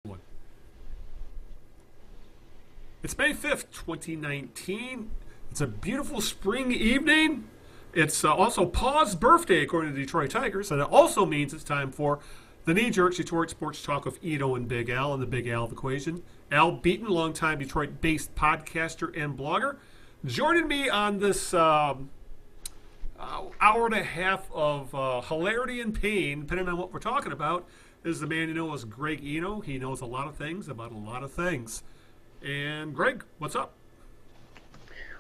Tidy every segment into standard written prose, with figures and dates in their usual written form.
One. It's May 5th, 2019. It's a beautiful spring evening. It's also Pa's birthday, according to the Detroit Tigers, and it also means it's time for the knee-jerk Detroit sports talk of Eno and Big Al and the Big Al equation. Al Beaton, longtime Detroit-based podcaster and blogger, joining me on this hour and a half of hilarity and pain, depending on what we're talking about, is the man you know as Greg Eno. He knows a lot of things about a lot of things. And Greg, what's up?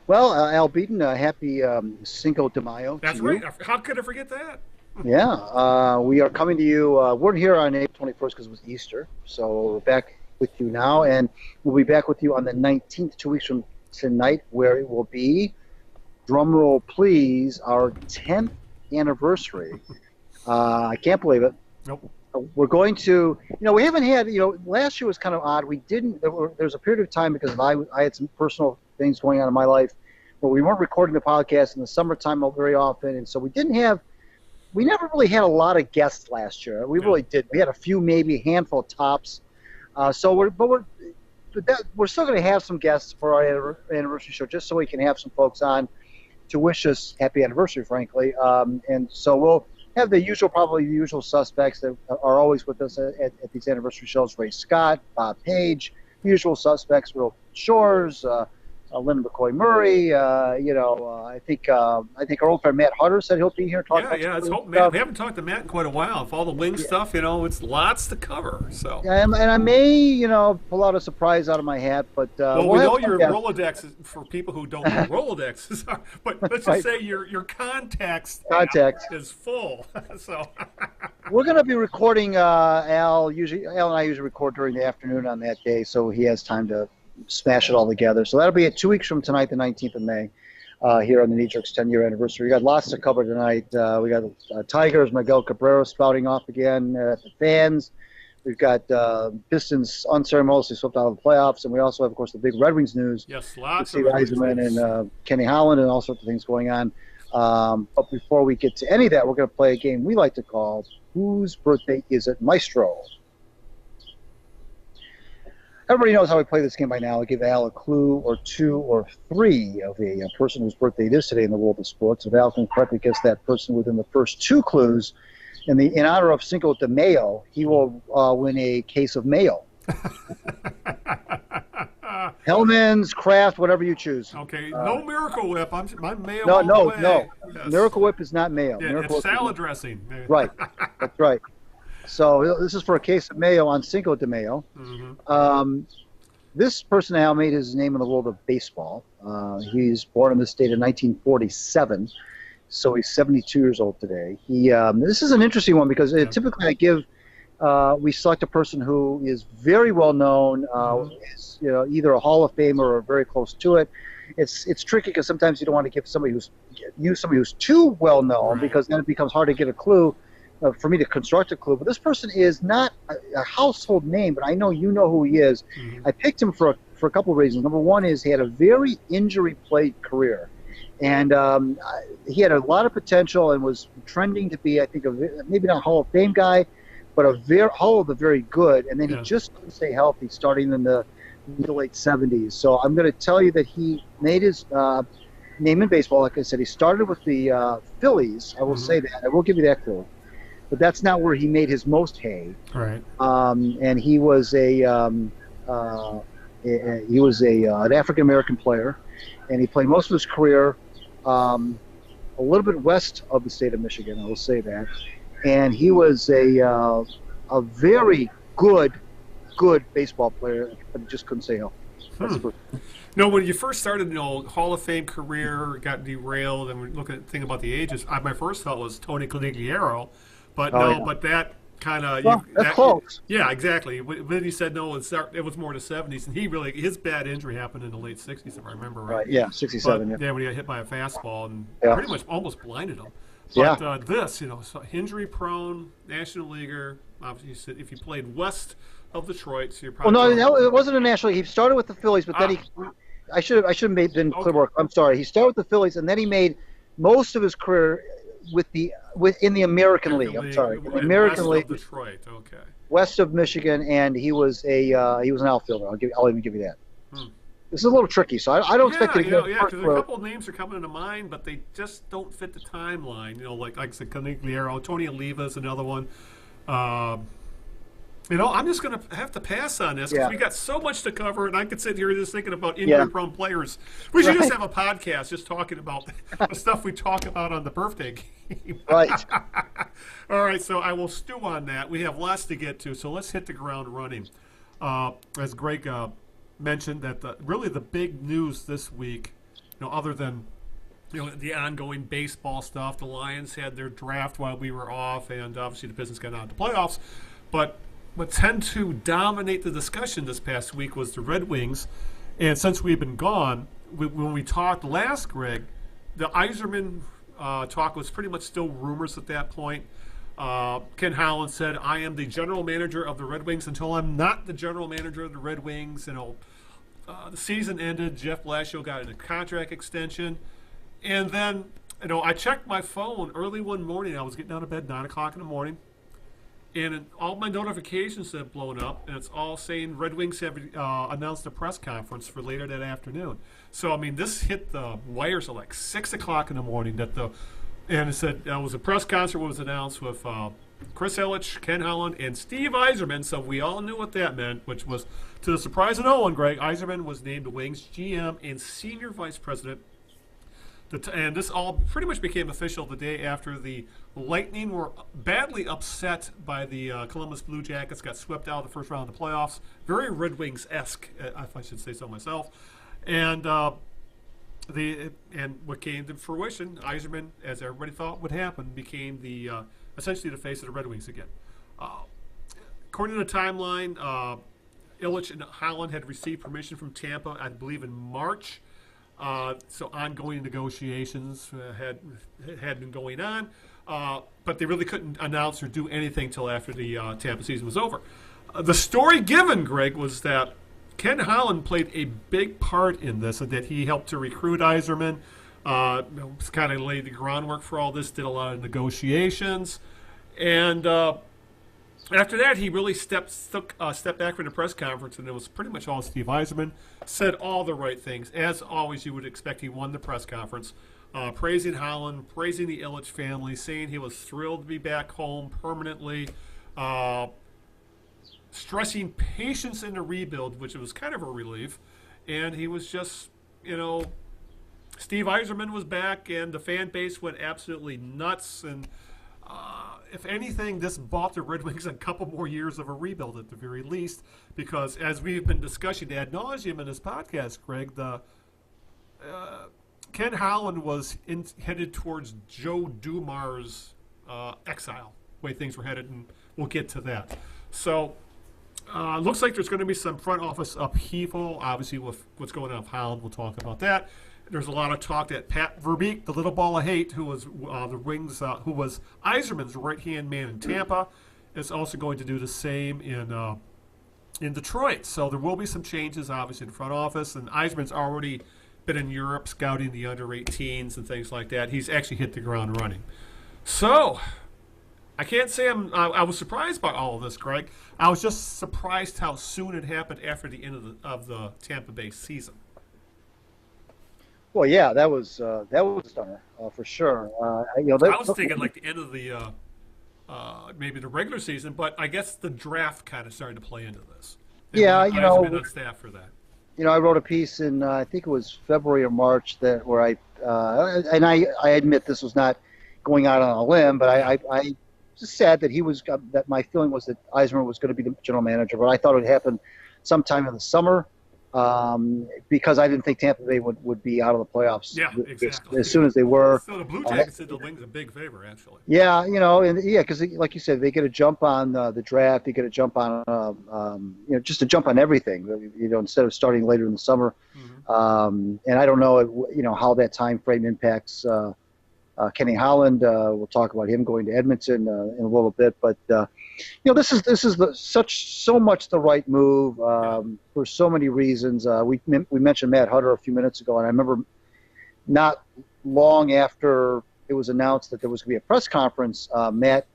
Well, Al Beaton, happy Cinco de Mayo. That's right. How could I forget that? Yeah, we are coming to you. We're here on April 21st because it was Easter. So we're back with you now, and we'll be back with you on the 19th, 2 weeks from tonight, where it will be, drum roll please, our 10th anniversary. I can't believe it. Nope. We're going to, we haven't had, last year was kind of odd. We didn't, there's a period of time because I had some personal things going on in my life where we weren't recording the podcast in the summertime very often. And so we never really had a lot of guests last year. We really did. We had a few, maybe a handful of tops. So we're still going to have some guests for our anniversary show just so we can have some folks on to wish us happy anniversary, frankly. And so we'll have probably the usual suspects that are always with us at these anniversary shows. Ray Scott, Bob Page, usual suspects, Will Shores, Linda McCoy Murray. I think our old friend Matt Hutter said he'll be here talking. Yeah. We haven't talked to Matt in quite a while. With all the wing stuff, it's lots to cover. So. And I may, pull out a surprise out of my hat, but we know your Rolodex is, for people who don't know Rolodexes are, but let's just say your contacts is full. So. We're going to be recording. Al and I usually record during the afternoon on that day, so he has time to smash it all together. So that'll be at 2 weeks from tonight, the 19th of May, here on the Knee Jerk's 10-year anniversary. We got lots to cover tonight. We got Tigers Miguel Cabrera spouting off again at the fans. We've got Pistons unceremoniously swept out of the playoffs, and we also have, of course, the big Red Wings news. Yes, lots Steve of Yzerman and Ken Holland and all sorts of things going on. But before we get to any of that, we're going to play a game we like to call Whose Birthday Is It, Maestro? Everybody knows how we play this game by now. I'll give Al a clue or two or three of a person whose birthday it is today in the world of sports. If Al can correctly guess that person within the first two clues, in honor of Cinco de Mayo, he will win a case of mayo. Hellman's, Kraft, whatever you choose. Okay, no Miracle Whip. My mayo. No. Yes. Miracle Whip is not mayo. Yeah, Miracle it's salad dressing. Right, that's right. So this is for a case of mayo on Cinco de Mayo. Mm-hmm. This person now made his name in the world of baseball. He's born in the state in 1947, so he's 72 years old today. This is an interesting one because typically we select a person who is very well known, is either a Hall of Famer or very close to it. It's tricky because sometimes you don't want to give somebody who's too well known, because then it becomes hard to get a clue. For me to construct a clue, but this person is not a household name, but I know you know who he is. Mm-hmm. I picked him for a couple of reasons. Number one is he had a very injury-plagued career, and he had a lot of potential and was trending to be, I think, maybe not a Hall of Fame guy, but Hall of the very good, and then he just couldn't stay healthy starting in the mid-to-late 70s. So I'm going to tell you that he made his name in baseball. Like I said, he started with the Phillies. I will say that. I will give you that clue. But that's not where he made his most hay. Right. And he was an African American player, and he played most of his career a little bit west of the state of Michigan. I will say that. And he was a very good baseball player, but he just couldn't stay healthy. No, when you first started, Hall of Fame career got derailed, and we're looking at the thing about the ages. My first thought was Tony Conigliaro. But but that kind of that's close. Yeah, exactly. Then he said no, it was more the 70s, and his bad injury happened in the late 60s, if I remember right. Right. Yeah, 67. But, when he got hit by a fastball and pretty much almost blinded him. But this, so injury prone, National Leaguer. Obviously, if you played west of Detroit, so you're probably. Well, no, it wasn't a National League. He started with the Phillies, but then I should have been clear. I'm sorry. He started with the Phillies, and then he made most of his career in the American League. I'm sorry, in the American League, Detroit. Okay. West of Michigan, and he was an outfielder. I'll even give you that. This is a little tricky, so I don't expect you to get because a couple of names are coming into mind, but they just don't fit the timeline. Like I said, Canigliaro, Tony Oliva's another one. I'm just going to have to pass on this because we got so much to cover, and I could sit here just thinking about injury-prone players. We should just have a podcast just talking about the stuff we talk about on the birthday game. Right. All right, so I will stew on that. We have lots to get to, so let's hit the ground running. As Greg mentioned, that really the big news this week, other than the ongoing baseball stuff, the Lions had their draft while we were off, and obviously the Pistons got out of the playoffs. But what tended to dominate the discussion this past week was the Red Wings. And since we've been gone, when we talked last, Greg, the Yzerman talk was pretty much still rumors at that point. Ken Holland said, I am the general manager of the Red Wings until I'm not the general manager of the Red Wings. The season ended. Jeff Blashill got a contract extension. And then, I checked my phone early one morning. I was getting out of bed 9 o'clock in the morning. And all my notifications have blown up, and it's all saying Red Wings have announced a press conference for later that afternoon. So, this hit the wires at like 6 o'clock in the morning. And it said it was a press conference was announced with Chris Ilitch, Ken Holland, and Steve Yzerman. So we all knew what that meant, which was, to the surprise of no one, Greg, Yzerman was named the Wings GM and Senior Vice President. And this all pretty much became official the day after the Lightning were badly upset by the Columbus Blue Jackets, got swept out of the first round of the playoffs. Very Red Wings-esque, if I should say so myself. And what came to fruition, Yzerman, as everybody thought would happen, became essentially the face of the Red Wings again. According to the timeline, Ilitch and Holland had received permission from Tampa, I believe, in March. So ongoing negotiations had been going on, but they really couldn't announce or do anything till after the Tampa season was over. The story given, Greg, was that Ken Holland played a big part in this, and that he helped to recruit Yzerman, kind of laid the groundwork for all this, did a lot of negotiations, and after that, he really took a step back from the press conference, and it was pretty much all Steve Yzerman. Said all the right things. As always, you would expect he won the press conference, praising Holland, praising the Ilitch family, saying he was thrilled to be back home permanently, stressing patience in the rebuild, which was kind of a relief. And he was just, Steve Yzerman was back, and the fan base went absolutely nuts, and if anything, this bought the Red Wings a couple more years of a rebuild at the very least, because as we've been discussing ad nauseum in this podcast, Greg, Ken Holland was headed towards Joe Dumars' exile, the way things were headed, and we'll get to that. So looks like there's going to be some front office upheaval, obviously with what's going on with Holland. We'll talk about that. There's a lot of talk that Pat Verbeek, the little ball of hate, who was the Wings, who was Yzerman's right-hand man in Tampa, is also going to do the same in Detroit. So there will be some changes, obviously, in the front office. And Yzerman's already been in Europe scouting the under-18s and things like that. He's actually hit the ground running. So I can't say I was surprised by all of this, Greg. I was just surprised how soon it happened after the end of the Tampa Bay season. Well, yeah, that was a stunner for sure. I was thinking like the end of the maybe the regular season, but I guess the draft kind of started to play into this. Been on staff for that. I wrote a piece in I think it was February or March where I admit this was not going out on a limb, but I just said that that my feeling was that Yzerman was going to be the general manager, but I thought it would happen sometime in the summer. Because I didn't think Tampa Bay would be out of the playoffs as soon as they were. So the Blue Jackets did the Wings a big favor, actually. Yeah, because like you said, they get a jump on the draft. They get a jump on, just a jump on everything. Instead of starting later in the summer. Mm-hmm. And I don't know, how that time frame impacts Kenny Holland. We'll talk about him going to Edmonton in a little bit, but. This is so much the right move for so many reasons. We mentioned Matt Hutter a few minutes ago, and I remember not long after it was announced that there was going to be a press conference, Matt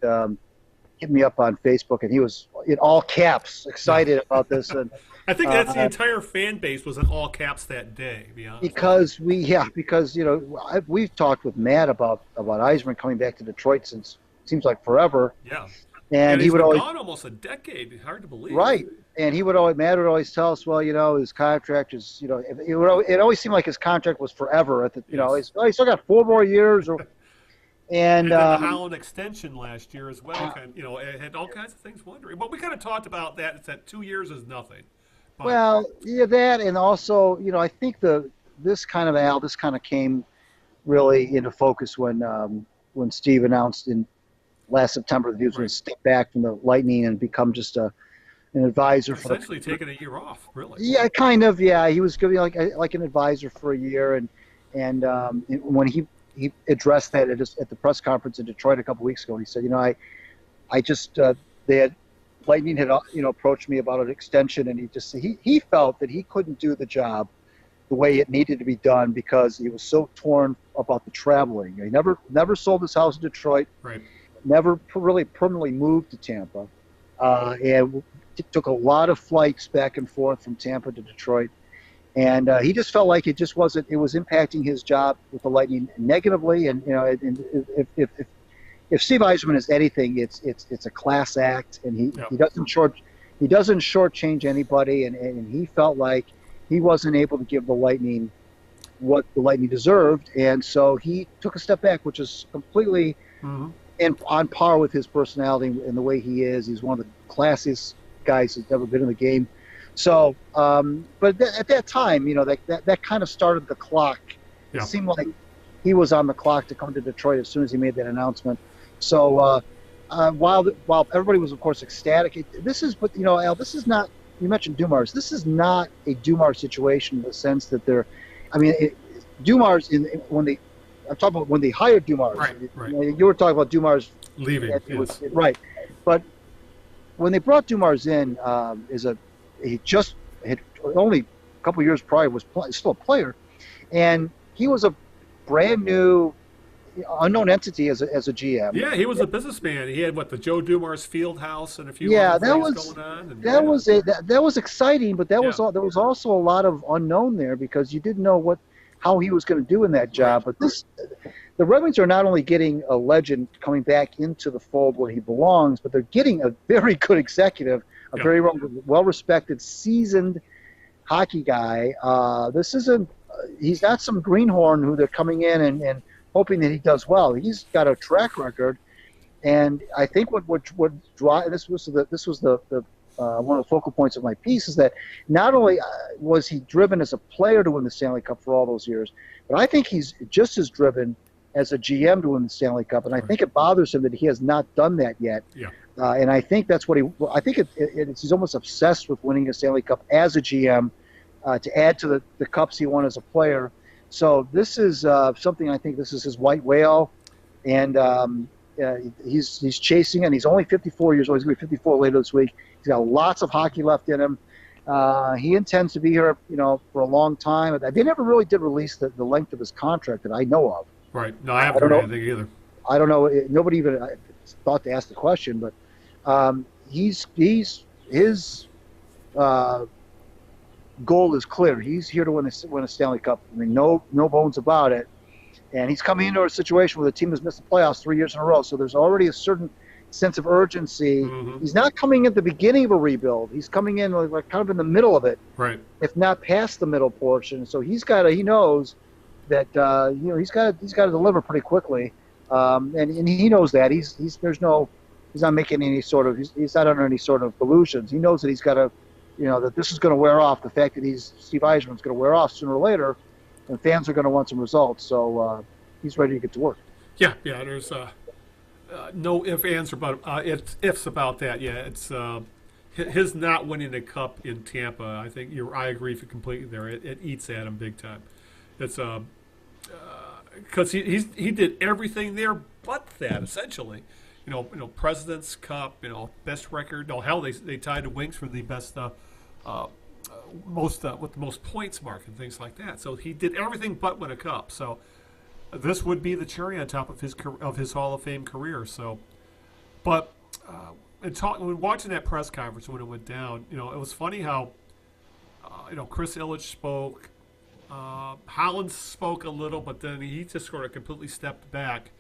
hit me up on Facebook, and he was in all caps excited about this. And I think that's the entire fan base was in all caps that day, to be honest. Because we've talked with Matt about Yzerman coming back to Detroit since seems like forever. Yeah. And he he's would been always gone almost a decade. Hard to believe. right. And Matt would always tell us, well, his contract is, it always seemed like his contract was forever. He's still got 4 more years. And then the Holland extension last year as well. It had all kinds of things wondering. But we kind of talked about that. It's that 2 years is nothing. But, well, yeah, that, and also, I think this kind of came really into focus when Steve announced in last September that he was going to step back from the Lightning and become just an advisor for essentially taking a year off, really. Yeah, kind of. Yeah, he was going to be like an advisor for a year, and when he addressed that at the press conference in Detroit a couple weeks ago, he said, I just Lightning had approached me about an extension, and he felt that he couldn't do the job the way it needed to be done because he was so torn about the traveling. He never sold his house in Detroit. Right. Never really permanently moved to Tampa, and took a lot of flights back and forth from Tampa to Detroit. And he just felt like it was impacting his job with the Lightning negatively. And if Steve Yzerman is anything, it's a class act, and he doesn't shortchange anybody. And he felt like he wasn't able to give the Lightning what the Lightning deserved, and so he took a step back, which is completely and on par with his personality and the way he is. He's one of the classiest guys who's ever been in the game. So, but at that time, that kind of started the clock. Yeah. It seemed like he was on the clock to come to Detroit as soon as he made that announcement. So, while everybody was, of course, ecstatic, Al, this is not. You mentioned Dumars. This is not a Dumars situation in the sense that Dumars I'm talking about when they hired Dumars. Right. You were talking about Dumars leaving. Yes. Right, but when they brought Dumars in, he just had only a couple years prior was still a player, and he was a brand new unknown entity as a GM. Yeah, he was a businessman. He had the Joe Dumars Field House and a few other things going on. That was exciting, but there was also a lot of unknown there because you didn't know how he was going to do in that job. Right. But the Red Wings are not only getting a legend coming back into the fold where he belongs, but they're getting a very good executive, a very well-respected, seasoned hockey guy. He's not some greenhorn who they're coming in and hoping that he does well. He's got a track record, and I think what drive this was the one of the focal points of my piece is that not only was he driven as a player to win the Stanley Cup for all those years, but I think he's just as driven as a GM to win the Stanley Cup, and I think it bothers him that he has not done that yet. Yeah. And I think that's what he's almost obsessed with winning a Stanley Cup as a GM to add to the cups he won as a player. So this is something I think this is his white whale, and he's chasing it. And he's only 54 years old. He's going to be 54 later this week. He's got lots of hockey left in him. He intends to be here, for a long time. They never really did release the length of his contract that I know of. Right. No, I haven't heard anything either. I don't know. Nobody even thought to ask the question, but his goal is clear. He's here to win a Stanley Cup. I mean, no bones about it. And he's coming into a situation where the team has missed the playoffs 3 years in a row, so there's already a certain sense of urgency. Mm-hmm. He's not coming at the beginning of a rebuild. He's coming in like kind of in the middle of it, right? If not past the middle portion. So he knows that he's got to deliver pretty quickly, and he knows that he's not making any sort of he's not under any sort of illusions. He knows that he's got to. That this is going to wear off. The fact that Steve Yzerman's going to wear off sooner or later, and fans are going to want some results. So he's ready to get to work. Yeah. There's no ifs, ands, or ifs about that. Yeah, it's his not winning the cup in Tampa. I think I agree completely there. It eats at him big time. It's because he did everything there but that essentially. President's Cup, best record. No, hell, they tied the Wings for the best, with the most points mark and things like that. So he did everything but win a cup. So this would be the cherry on top of his Hall of Fame career. So, but when watching that press conference when it went down, it was funny how Chris Ilitch spoke, Holland spoke a little, but then he just sort of completely stepped back,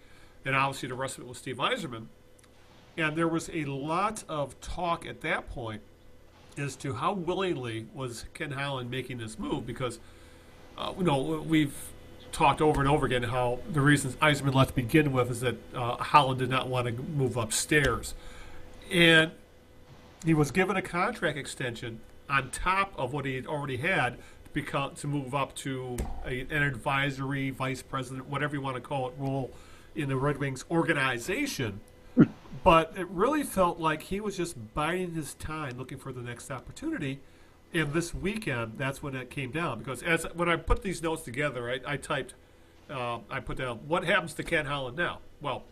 and obviously the rest of it was Steve Yzerman. And there was a lot of talk at that point as to how willingly was Ken Holland making this move, because we've talked over and over again how the reasons Yzerman left to begin with is that Holland did not want to move upstairs. And he was given a contract extension on top of what he had already had to move up to an advisory, vice president, whatever you want to call it, role in the Red Wings organization. But it really felt like he was just biding his time, looking for the next opportunity. And this weekend, that's when it came down. Because when I put these notes together, I put down, what happens to Ken Holland now? Well,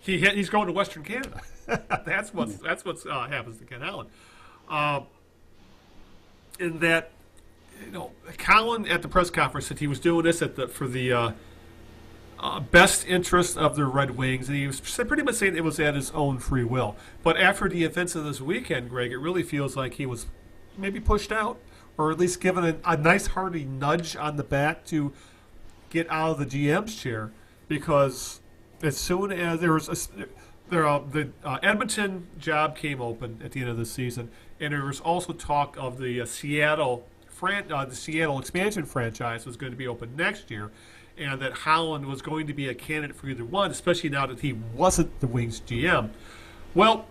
he's going to Western Canada. that's what happens to Ken Holland. In that, Holland at the press conference said he was doing this for the best interest of the Red Wings, and he was pretty much saying it was at his own free will. But after the events of this weekend, Greg, it really feels like he was maybe pushed out, or at least given a nice hearty nudge on the back to get out of the GM's chair, because as soon as the Edmonton job came open at the end of the season, and there was also talk of the Seattle expansion franchise was going to be open next year, and that Holland was going to be a candidate for either one, especially now that he wasn't the Wings GM. Well,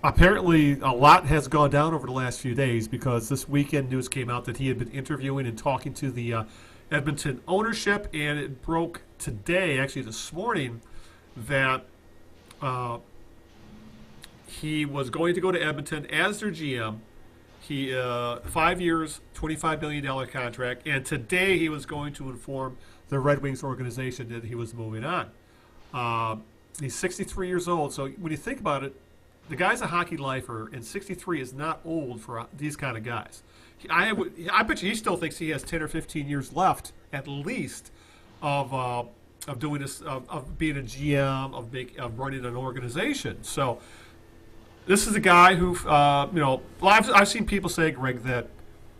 apparently a lot has gone down over the last few days, because this weekend news came out that he had been interviewing and talking to the Edmonton ownership, and it broke today, actually this morning, that he was going to go to Edmonton as their GM. He 5 years, $25 million contract, and today he was going to inform the Red Wings organization that he was moving on. He's 63 years old, so when you think about it, the guy's a hockey lifer, and 63 is not old for these kind of guys. I bet you he still thinks he has 10 or 15 years left, at least, of doing this, of being a GM, of running an organization. So this is a guy who, I've seen people say, Greg, that,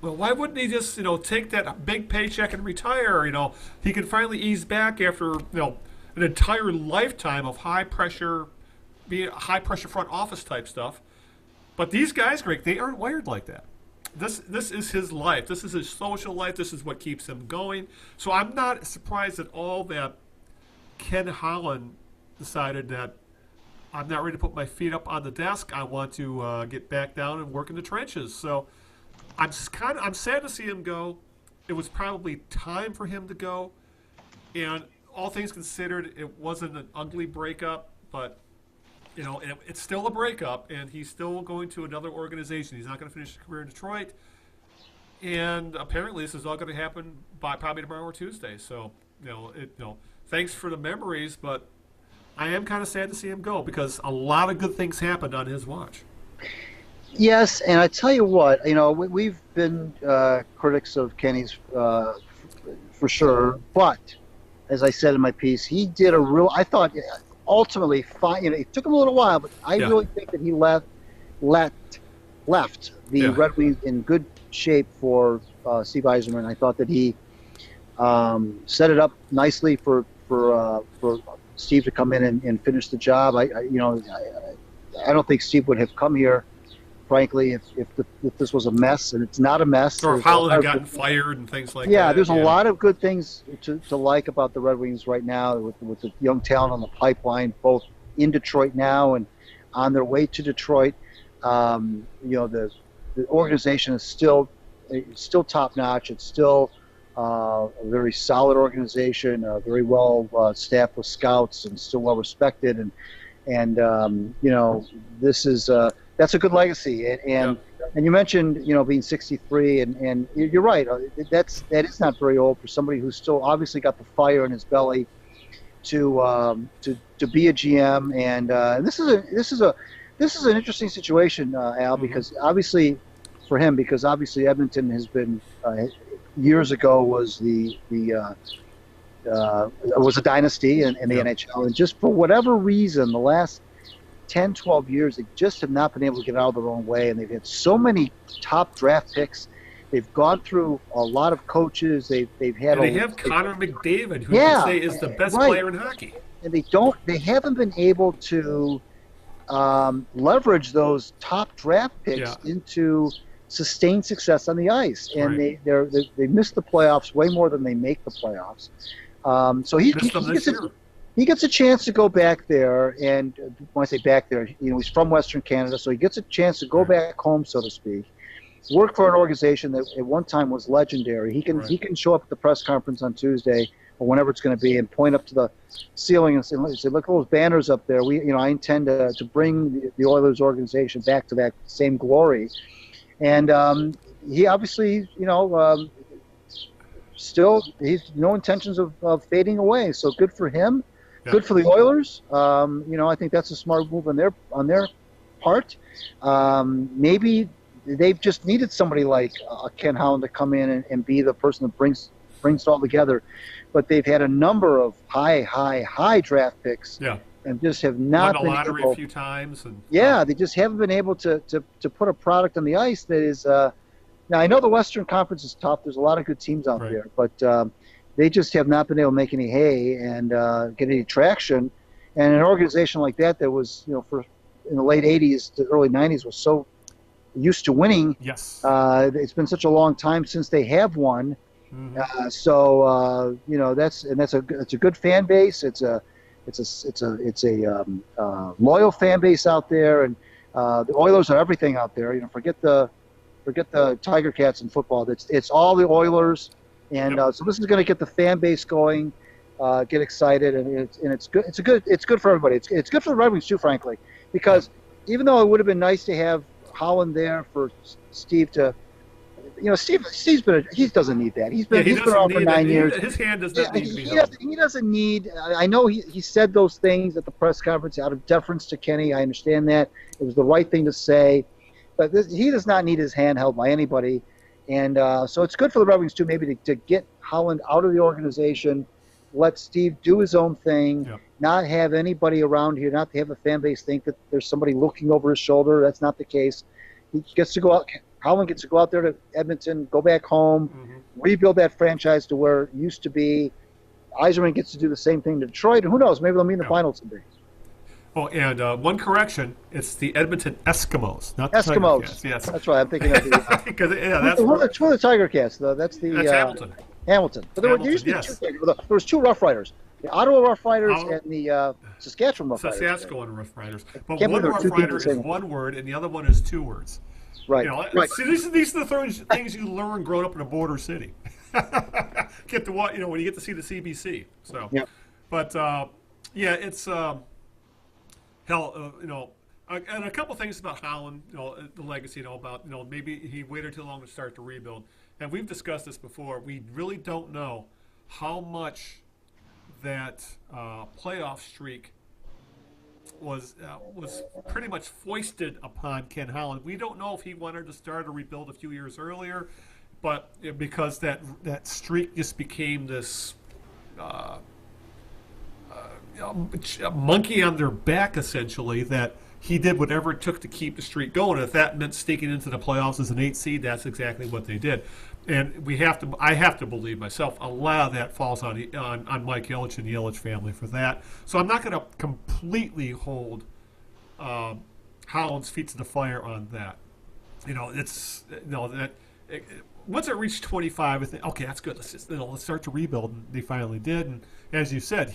well, why wouldn't he just, take that big paycheck and retire? He could finally ease back after, an entire lifetime of high pressure front office type stuff. But these guys, Greg, they aren't wired like that. This is his life. This is his social life. This is what keeps him going. So I'm not surprised at all that Ken Holland decided that I'm not ready to put my feet up on the desk. I want to get back down and work in the trenches. So I'm sad to see him go. It was probably time for him to go. And all things considered, it wasn't an ugly breakup, but it's still a breakup, and he's still going to another organization. He's not going to finish his career in Detroit. And apparently this is all going to happen by probably tomorrow or Tuesday. So, thanks for the memories, but I am kind of sad to see him go, because a lot of good things happened on his watch. Yes, and I tell you what, we've been critics of Kenny's for sure, but as I said in my piece, he did I thought, ultimately fine. It took him a little while, but I really think that he left the Red Wings in good shape for Steve Yzerman. I thought that he set it up nicely for Steve to come in and finish the job. I don't think Steve would have come here, frankly, if this was a mess, and it's not a mess. Or if Holland had gotten fired and things like that. Yeah, there's a lot of good things to like about the Red Wings right now, with the young talent on the pipeline, both in Detroit now and on their way to Detroit. The organization is still top notch. It's still a very solid organization, very well staffed with scouts, and still well respected. And this is that's a good legacy. And you mentioned being 63, and you're right. That is not very old for somebody who's still obviously got the fire in his belly to be a GM. And this is an interesting situation, Al, because obviously for him, because obviously Edmonton has been years ago was the was a dynasty in the NHL. And just for whatever reason, the last 10, 12 years, they just have not been able to get out of their own way. And they've had so many top draft picks. They've gone through a lot of coaches. They've had. And they have Connor McDavid, who you say is the best player in hockey. And they haven't been able to leverage those top draft picks into sustained success on the ice, and they miss the playoffs way more than they make the playoffs. So he gets a chance to go back there, and when I say back there, he's from Western Canada, so he gets a chance to go back home, so to speak. Work for an organization that at one time was legendary. He can show up at the press conference on Tuesday or whenever it's going to be and point up to the ceiling and say, "Look at those banners up there. I intend to bring the Oilers organization back to that same glory." And he obviously, still he's no intentions of fading away. So good for him. Yeah. Good for the Oilers. I think that's a smart move on their part. Maybe they've just needed somebody like Ken Holland to come in and be the person that brings it all together. But they've had a number of high draft picks. Yeah. And just have not been able. Won the lottery a few times. They just haven't been able to put a product on the ice that is. Now I know the Western Conference is tough. There's a lot of good teams out there, but they just have not been able to make any hay and get any traction. And an organization like that was, in the late '80s to early '90s was so used to winning. Yes. It's been such a long time since they have won. Mm-hmm. That's a good fan base. It's a loyal fan base out there, and the Oilers are everything out there. Forget the Tiger Cats in football. It's all the Oilers, and so this is going to get the fan base going, get excited, and it's good. It's good for everybody. It's good for the Red Wings too, frankly, because even though it would have been nice to have Holland there for Steve to. He doesn't need that. He's been around for 9 years. His hand does not need to be held. He doesn't need. I know he said those things at the press conference out of deference to Kenny. I understand that it was the right thing to say, but he does not need his hand held by anybody. And so it's good for the Red Wings too, maybe to get Holland out of the organization, let Steve do his own thing, not have anybody around here, not to have a fan base think that there's somebody looking over his shoulder. That's not the case. He gets to go out. Holland gets to go out there to Edmonton, go back home, rebuild that franchise to where it used to be. Yzerman gets to do the same thing to Detroit, and who knows, maybe they'll meet in the finals someday. Oh, and one correction, it's the Edmonton Eskimos, not the Eskimos. Tiger Cats. Yes. That's right, I'm thinking of the who are the Tiger Cats, though? That's Hamilton. Hamilton. But there was two Rough Riders. The Ottawa Rough Riders and the Saskatchewan Rough Riders. Saskatchewan Rough Riders. But one Rough Rider is one word, and the other one is two words. Right. See, these are the things you learn growing up in a border city. Get to what when you get to see the CBC. So, but it's hell. And a couple things about Holland. The legacy. About maybe he waited too long to start the rebuild. And we've discussed this before. We really don't know how much that playoff streak was pretty much foisted upon Ken Holland. We don't know if he wanted to start a rebuild a few years earlier, but because that streak just became this monkey on their back, essentially, that he did whatever it took to keep the streak going. And if that meant sneaking into the playoffs as an 8 seed, that's exactly what they did. And I have to believe myself, a lot of that falls on Mike Ilitch and the Ilitch family for that. So I'm not going to completely hold Holland's feet to the fire on that. Once it reached 25, I think, okay, that's good. Let's start to rebuild. And they finally did. And as you said,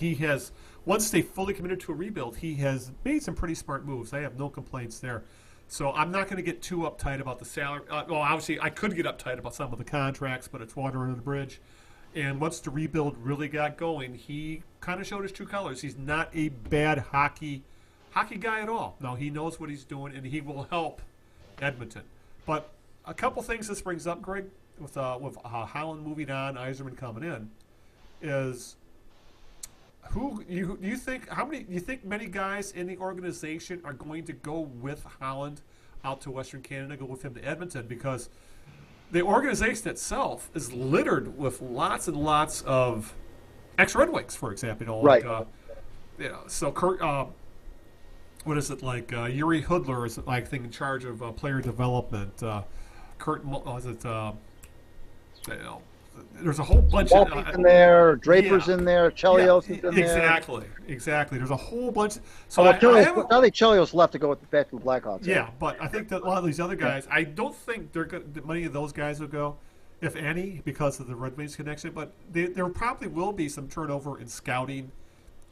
once they fully committed to a rebuild, he has made some pretty smart moves. I have no complaints there. So I'm not going to get too uptight about the salary. Obviously, I could get uptight about some of the contracts, but it's water under the bridge. And once the rebuild really got going, he kind of showed his true colors. He's not a bad hockey guy at all. No, he knows what he's doing, and he will help Edmonton. But a couple things this brings up, Greg, with Holland moving on, Yzerman coming in, is who you think? How many? You think many guys in the organization are going to go with Holland out to Western Canada, go with him to Edmonton? Because the organization itself is littered with lots and lots of ex-Red Wings, for example. Right. So Kurt, what is it like? Yuri Hudler is like thing in charge of player development. Kurt, was it? There's a whole bunch of in there, Draper's in there, Chelios is in there. Exactly. There's a whole bunch. So now that Chelios left to go back to the Blackhawks. Yeah, but I think that a lot of these other guys, I don't think many of those guys will go, if any, because of the Red Wings connection. But there probably will be some turnover in scouting,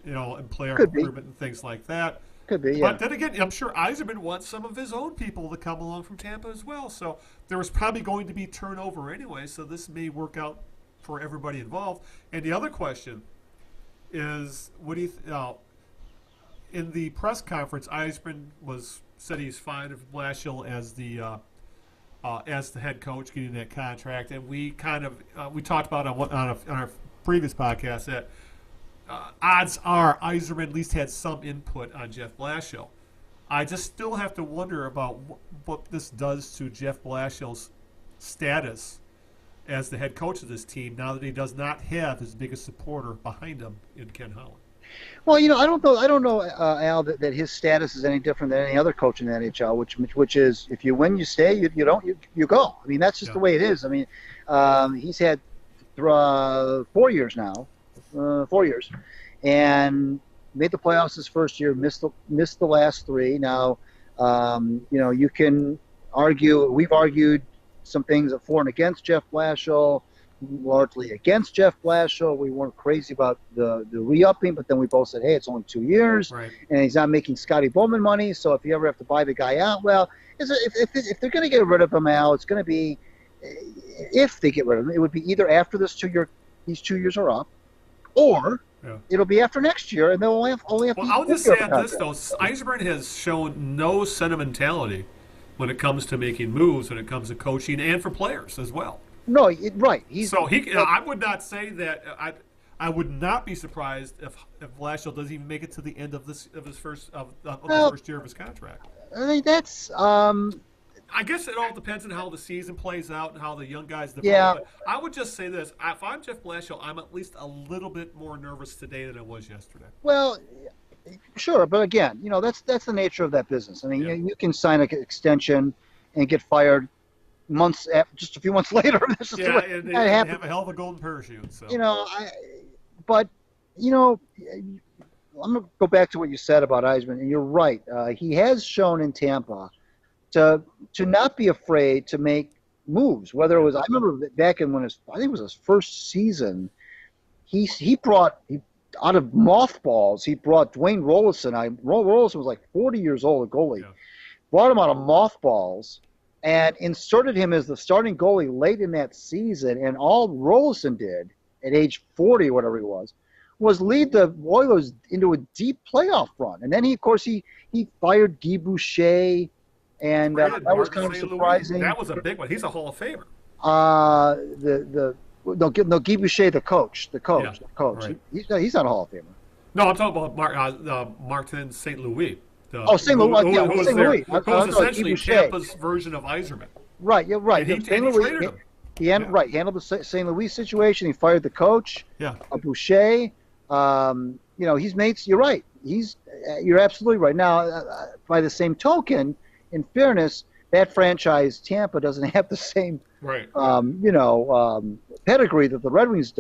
and player recruitment and things like that. Could be, yeah. But then again, I'm sure Yzerman wants some of his own people to come along from Tampa as well. So there was probably going to be turnover anyway, so this may work out for everybody involved. And the other question is, what do you in the press conference, Yzerman said he's fine with Blashill as the head coach getting that contract, and we kind of we talked about on our previous podcast that odds are Yzerman at least had some input on Jeff Blashill. I just still have to wonder about what this does to Jeff Blashill's status as the head coach of this team now that he does not have his biggest supporter behind him in Ken Holland. Well, I don't know, Al, that his status is any different than any other coach in the NHL, which is if you win, you stay. You don't, you go. I mean, that's just the way it is. I mean, he's had 4 years now. 4 years, and made the playoffs his first year. Missed the last 3. Now, you can argue. We've argued some things for and against Jeff Blashill, largely against Jeff Blashill. We weren't crazy about the re-upping, but then we both said, hey, it's only 2 years, right, and he's not making Scotty Bowman money. So if you ever have to buy the guy out, well, if they're going to get rid of him, Al, it's going to be if they get rid of him, it would be either after these 2 years are up, or it'll be after next year, and they'll only have. Well, I'll just say this though: Yzerman has shown no sentimentality when it comes to making moves, when it comes to coaching, and for players as well. No, right. I would not say that. I would not be surprised if Blashill doesn't even make it to the end of the first year of his contract. I think that's. I guess it all depends on how the season plays out and how the young guys develop. Yeah. But I would just say this: if I'm Jeff Blashill, I'm at least a little bit more nervous today than I was yesterday. Well, sure, but again, that's the nature of that business. I mean, you can sign an extension and get fired just a few months later. That's just and have a hell of a golden parachute. So. I'm going to go back to what you said about Yzerman, and you're right. He has shown in Tampa to not be afraid to make moves. Whether it was, I remember back in I think it was his first season, he brought out of mothballs. He brought Dwayne Rollison. Rollison was like 40 years old, a goalie. Yeah. Brought him out of mothballs and inserted him as the starting goalie late in that season. And all Rollison did at age 40, whatever he was lead the Oilers into a deep playoff run. And then he fired Guy Boucher. And that was kind of surprising. That was a big one. He's a Hall of Famer. Guy Boucher, the coach. Right. He's not a Hall of Famer. No, I'm talking about Martin St. Louis. St. Louis. St. Louis. Who was essentially Tampa's version of Yzerman. Right. Yeah. Right. And he traded him. He handled the St. Louis situation. He fired the coach. Yeah. Boucher. He's made. You're right. You're absolutely right. Now, by the same token, in fairness, that franchise, Tampa, doesn't have the same, pedigree that the Red Wings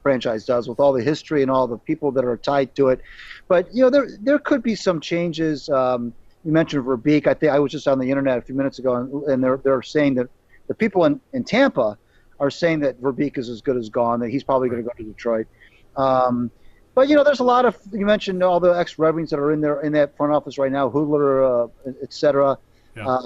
franchise does, with all the history and all the people that are tied to it. But there could be some changes. You mentioned Verbeek. I was just on the internet a few minutes ago, and they're saying that the people in Tampa are saying that Verbeek is as good as gone. That he's probably going to go to Detroit. But there's a lot of, you mentioned all the ex-Red Wings that are in that front office right now, Hudler, et cetera. Yeah.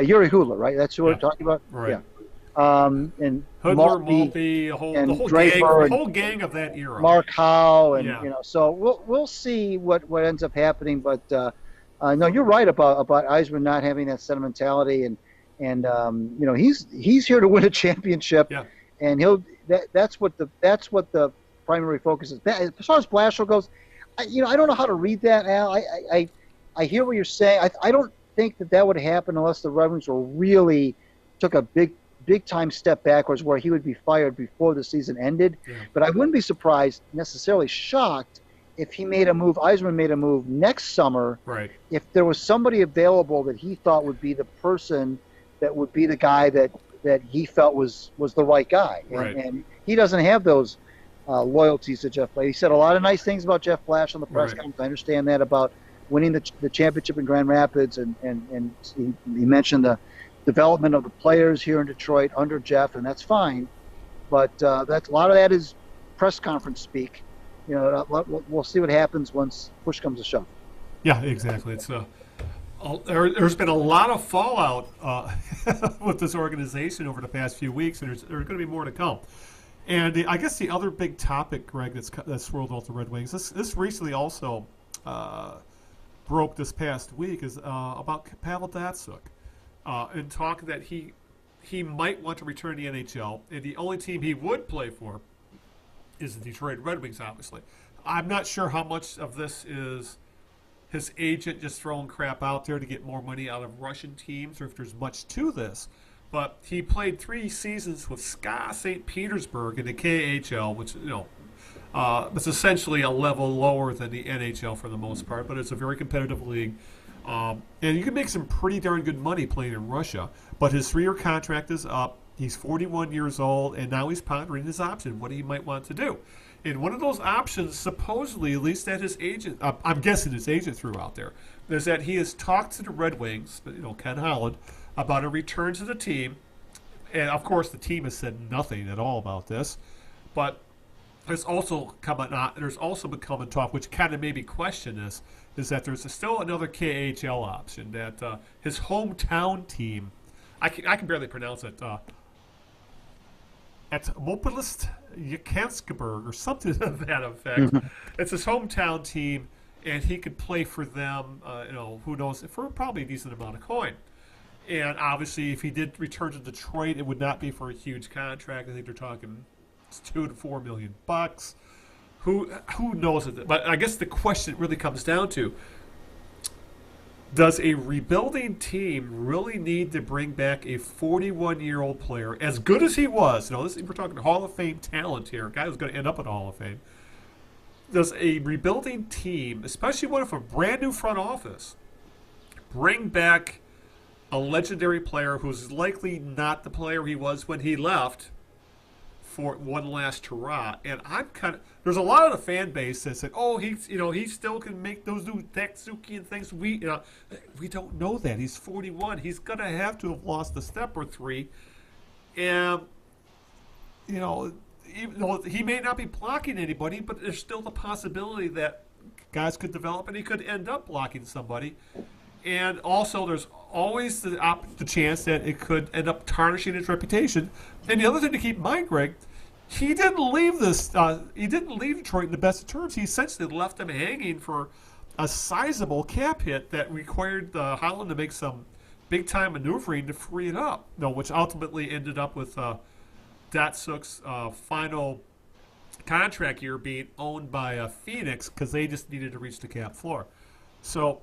Yuri Hudler, right? That's who we're talking about. Right. Yeah. And Hudler, Maltby, the whole gang of that era. Mark Howe, and so we'll see what ends up happening. But no, you're right about Yzerman not having that sentimentality, and he's here to win a championship. Yeah. And that's what the primary focus is. As far as Blashill goes, I don't know how to read that, Al. I hear what you're saying. I don't think that would happen unless the Red Wings really took a big big-time step backwards where he would be fired before the season ended. Yeah. But I wouldn't be surprised, necessarily shocked, if he made a move, Yzerman made a move next summer, Right. if there was somebody available that he thought would be the person that would be the guy that he felt was the right guy. Right. And he doesn't have those loyalties to Jeff Blash. He said a lot of nice things about Jeff Blash on the press Right. conference. I understand that about winning the championship in Grand Rapids, and he mentioned the development of the players here in Detroit under Jeff, and that's fine. But that's a lot of that is press conference speak. You know, we'll see what happens once push comes to shove. Yeah, exactly. It's there's been a lot of fallout with this organization over the past few weeks, and there's going to be more to come. And I guess the other big topic, Greg, that's swirled about the Red Wings, this recently also broke this past week, is about Pavel Datsyuk, and talking that he might want to return to the NHL, and the only team he would play for is the Detroit Red Wings, obviously. I'm not sure how much of this is his agent just throwing crap out there to get more money out of Russian teams, or if there's much to this. But he played 3 seasons with SKA St. Petersburg in the KHL, which, it's essentially a level lower than the NHL for the most part, but it's a very competitive league. And you can make some pretty darn good money playing in Russia. But his 3-year contract is up. He's 41 years old, and now he's pondering his option, what he might want to do. And one of those options, supposedly, at least that his agent, I'm guessing his agent threw out there, is that he has talked to the Red Wings, Ken Holland, about a return to the team. And, of course, the team has said nothing at all about this. But there's also been common talk, which kind of made me question this, is that there's still another KHL option, that his hometown team, I can barely pronounce it, at Mobilist Yakanskaberg or something to that effect. It's his hometown team, and he could play for them, who knows, for probably a decent amount of coin. And obviously, if he did return to Detroit, it would not be for a huge contract. I think they're talking $2 to $4 million. Who knows it? But I guess the question really comes down to: does a rebuilding team really need to bring back a 41-year-old player, as good as he was? We're talking Hall of Fame talent here, a guy who's going to end up in the Hall of Fame. Does a rebuilding team, especially one of a brand new front office, bring back a legendary player who's likely not the player he was when he left for one last hurrah? And there's a lot of the fan base that said, "Oh, he still can make those new Datsyukian things." We don't know that. He's 41. He's gonna have to have lost a step or 3, and even though he may not be blocking anybody, but there's still the possibility that guys could develop and he could end up blocking somebody. And also, there's always the chance that it could end up tarnishing his reputation. And the other thing to keep in mind, Greg, he didn't leave Detroit in the best of terms. He essentially left them hanging for a sizable cap hit that required Holland to make some big-time maneuvering to free it up. Which ultimately ended up with Datsyuk's final contract year being owned by Phoenix, because they just needed to reach the cap floor. So,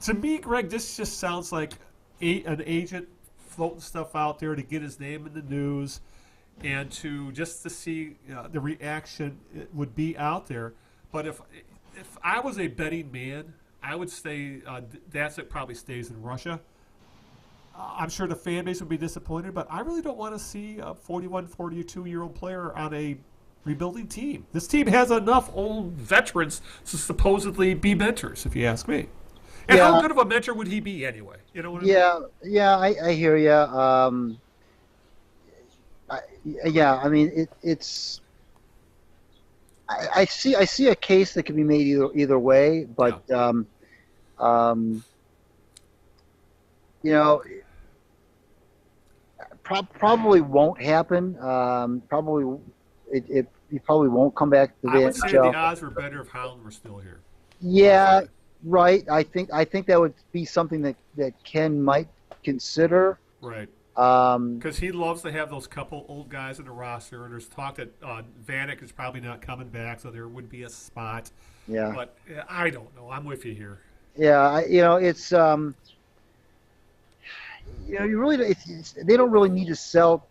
to me, Greg, this just sounds like an agent floating stuff out there to get his name in the news, and to see the reaction it would be out there. But if I was a betting man, I would say Datsyuk probably stays in Russia. I'm sure the fan base would be disappointed, but I really don't want to see a 41, 42-year-old player on a rebuilding team. This team has enough old veterans to supposedly be mentors, if you ask me. And how good of a mentor would he be anyway? You know what I mean? Yeah, I hear you. I mean, it's. I see a case that can be made either way, but probably won't happen. He probably won't come back to the I would say the NHL. odds were better if Holland were still here. Yeah. Right. I think that would be something that Ken might consider. Right. Because he loves to have those couple old guys in the roster, and there's talk that Vanek is probably not coming back, so there would be a spot. Yeah. But I don't know. I'm with you here. Yeah. It's you really they don't really need to sell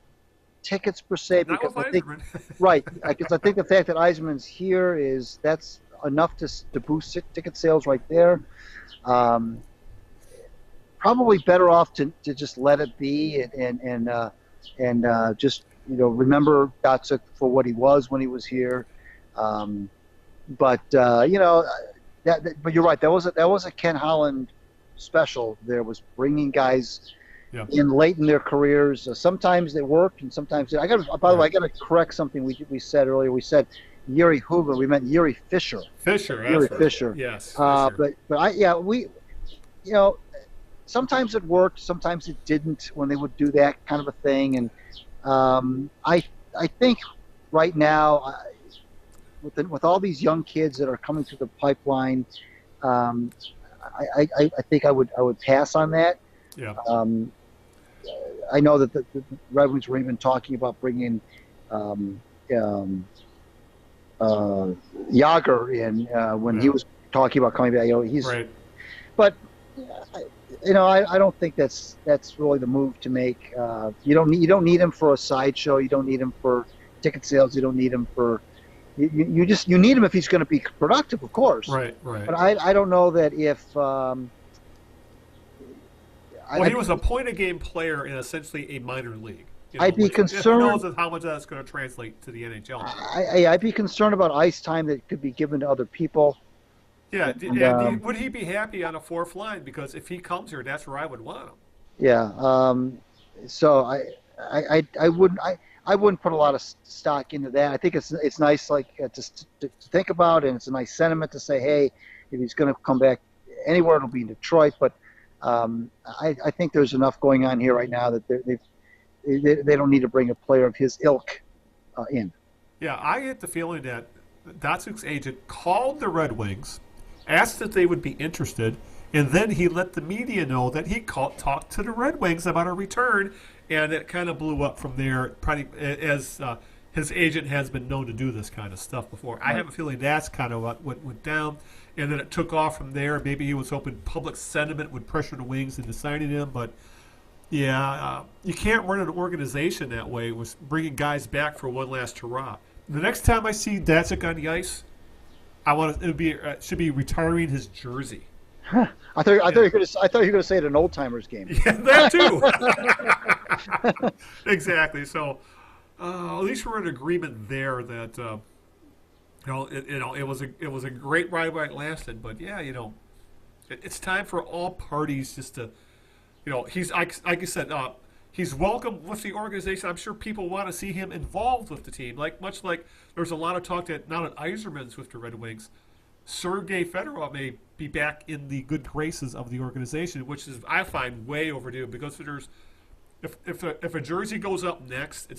tickets per se, Not because with I think Yzerman. right, because I think the fact that Yzerman's here that's enough to boost ticket sales right there. Probably better off to just let it be and just remember Datsuk for what he was when he was here. But but you're right. That was a Ken Holland special. There was bringing guys in late in their careers. Sometimes it worked, and sometimes by the way, I got to correct something we said earlier. We said Yuri Hoover. We meant Yuri Fisher. Yuri Fisher. Yes. Fisher. But sometimes it worked, sometimes it didn't when they would do that kind of a thing. And I think right now, with all these young kids that are coming through the pipeline, I think I would pass on that. Yeah. I know that the Red Wings were even talking about bringing Yager in when he was talking about coming back. He's right. But I don't think that's really the move to make. You don't need him for a sideshow. You don't need him for ticket sales. You don't need him for. You need him if he's going to be productive, of course. Right. But I don't know that if. He was a point-a-game player in essentially a minor league. I'd be concerned. Who knows how much that's going to translate to the NHL? I'd be concerned about ice time that could be given to other people. Yeah, and would he be happy on a fourth line? Because if he comes here, that's where I would want him. Yeah. So I wouldn't put a lot of stock into that. I think it's nice, to think about, and it's a nice sentiment to say, hey, if he's going to come back anywhere, it'll be in Detroit. But I think there's enough going on here right now that they don't need to bring a player of his ilk in. Yeah, I get the feeling that Datsuk's agent called the Red Wings, asked if they would be interested, and then he let the media know that he talked to the Red Wings about a return, and it kind of blew up from there, probably as his agent has been known to do this kind of stuff before. Right. I have a feeling that's kind of what went down, and then it took off from there. Maybe he was hoping public sentiment would pressure the Wings into signing him, but yeah, you can't run an organization that way with bringing guys back for one last hurrah. The next time I see Datsuk on the ice, it should be retiring his jersey. Huh. I thought you were going to say at an old timers game. Yeah, that too. Exactly. So at least we're in agreement there that it was a great ride while it lasted. But yeah, it's time for all parties just to, he's like I said. He's welcome with the organization. I'm sure people want to see him involved with the team. Much like there's a lot of talk that now that Yzerman's with the Red Wings, Sergei Fedorov may be back in the good graces of the organization, which is, I find, way overdue. Because if a jersey goes up next, it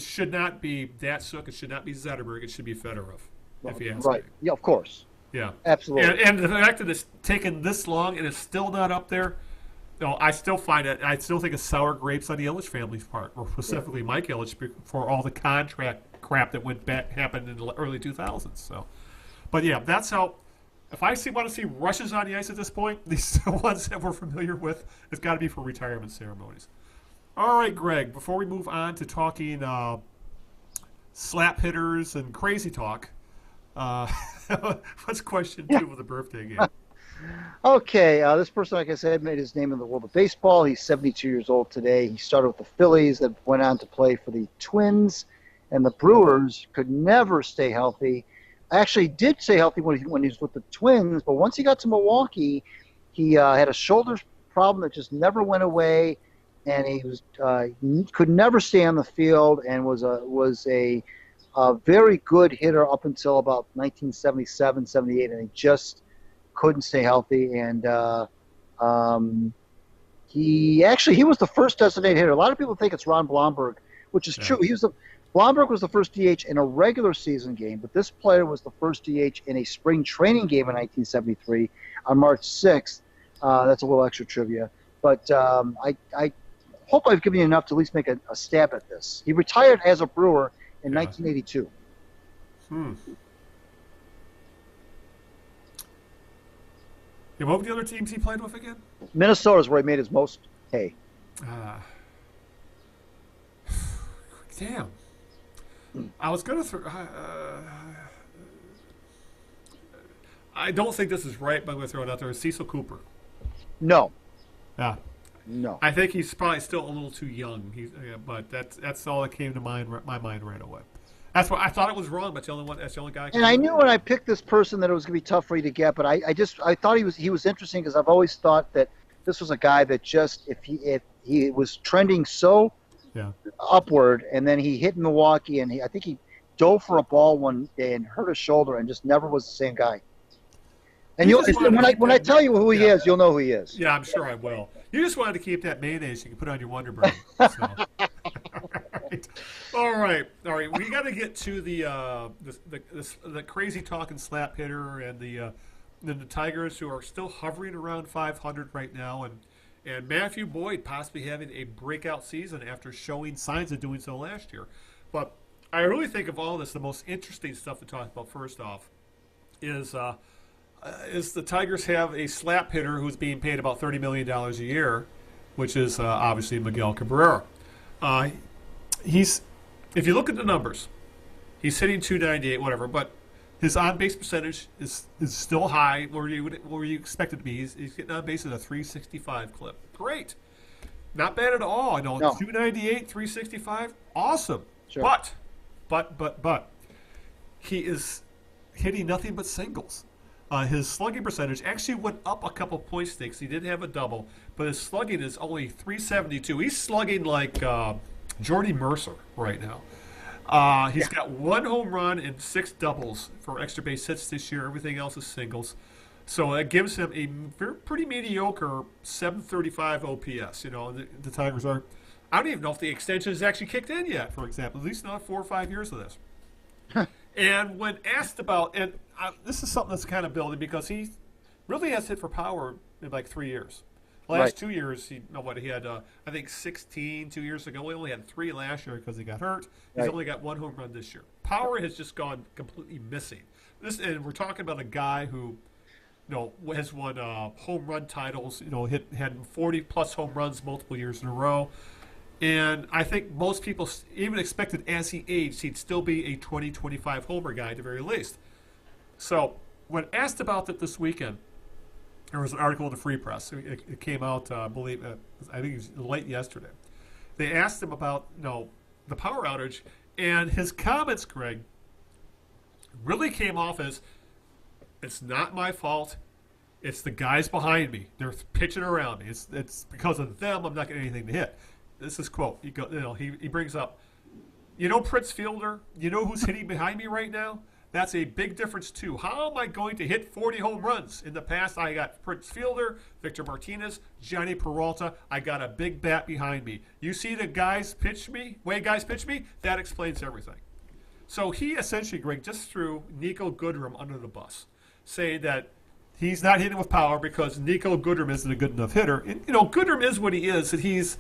should not be Datsuk, it should not be Zetterberg, it should be Fedorov. If you ask me. Yeah, of course. Yeah, absolutely. And the fact that it's taken this long and it's still not up there. I still think it's sour grapes on the Ilitch family's part, or specifically Mike Ilitch, for all the contract crap that happened in the early 2000s. So, but yeah, that's how. If I want to see rushes on the ice at this point, these are the ones that we're familiar with. It's got to be for retirement ceremonies. All right, Greg. Before we move on to talking slap hitters and crazy talk, what's question 2 of the birthday game? Okay, this person, like I said, made his name in the world of baseball. He's 72 years old today. He started with the Phillies, then went on to play for the Twins and the Brewers. Could never stay healthy. Actually did stay healthy when he was with the Twins, but once he got to Milwaukee, he had a shoulder problem that just never went away, and he could never stay on the field, and was a very good hitter up until about 1977, 78, and he just couldn't stay healthy, and he was the first designated hitter. A lot of people think it's Ron Blomberg, which is true. Blomberg was the first DH in a regular season game, but this player was the first DH in a spring training game in 1973 on March 6th. That's a little extra trivia, but I hope I've given you enough to at least make a stab at this. He retired as a Brewer in 1982. Yeah, what were the other teams he played with again? Minnesota is where he made his most Hey. Damn. I was going to I don't think this is right, but I'm going to throw it out there. Cecil Cooper. No. Yeah. No. I think he's probably still a little too young. But that's all that came to my mind right away. That's why I thought it was wrong, but that's the only guy. And I knew when I picked this person that it was going to be tough for you to get, but I thought he was interesting because I've always thought that this was a guy that just if he was trending so upward, and then he hit Milwaukee, and I think he dove for a ball one day and hurt his shoulder, and just never was the same guy. And when I tell you who he is, you'll know who he is. Yeah, I'm sure I will. You just wanted to keep that mayonnaise you can put on your Wonder Bread. So. All right. We got to get to the crazy talking slap hitter and the Tigers, who are still hovering around 500 right now, and Matthew Boyd possibly having a breakout season after showing signs of doing so last year. But I really think of all this, the most interesting stuff to talk about first off is the Tigers have a slap hitter who's being paid about $30 million a year, which is obviously Miguel Cabrera. If you look at the numbers, he's hitting .298, whatever, but his on-base percentage is still high where you expect it to be. He's getting on base at a .365 clip. Great. Not bad at all. I know, no. .298, .365, awesome. Sure. But he is hitting nothing but singles. His slugging percentage actually went up a couple point sticks. He did have a double, but his slugging is only .372. He's slugging like Jordy Mercer right now. He's got 1 home run and 6 doubles for extra base hits this year. Everything else is singles. So that gives him a pretty mediocre .735 OPS. You know, the Tigers are. I don't even know if the extension has actually kicked in yet, for example. At least not 4 or 5 years of this. And when asked about, and this is something that's kind of building because he really has hit for power in like 3 years. The last 2 years, he had, I think 16 2 years ago. He only had 3 last year because he got hurt. He's only got 1 home run this year. Power has just gone completely missing. And we're talking about a guy who, has won home run titles. Had 40+ home runs multiple years in a row. And I think most people even expected as he aged, he'd still be a 20-25 homer guy at the very least. So when asked about that this weekend, there was an article in the Free Press. It came out, I think it was late yesterday. They asked him about, the power outage, and his comments, Greg, really came off as, it's not my fault. It's the guys behind me. They're pitching around me. It's because of them I'm not getting anything to hit. This is quote. He brings up, Prince Fielder, who's hitting behind me right now? That's a big difference, too. How am I going to hit 40 home runs? In the past, I got Prince Fielder, Victor Martinez, Johnny Peralta. I got a big bat behind me. You see the guys pitch me? That explains everything. So he essentially, Greg, just threw Nico Goodrum under the bus, saying that he's not hitting with power because Nico Goodrum isn't a good enough hitter. And, Goodrum is what he is, and he's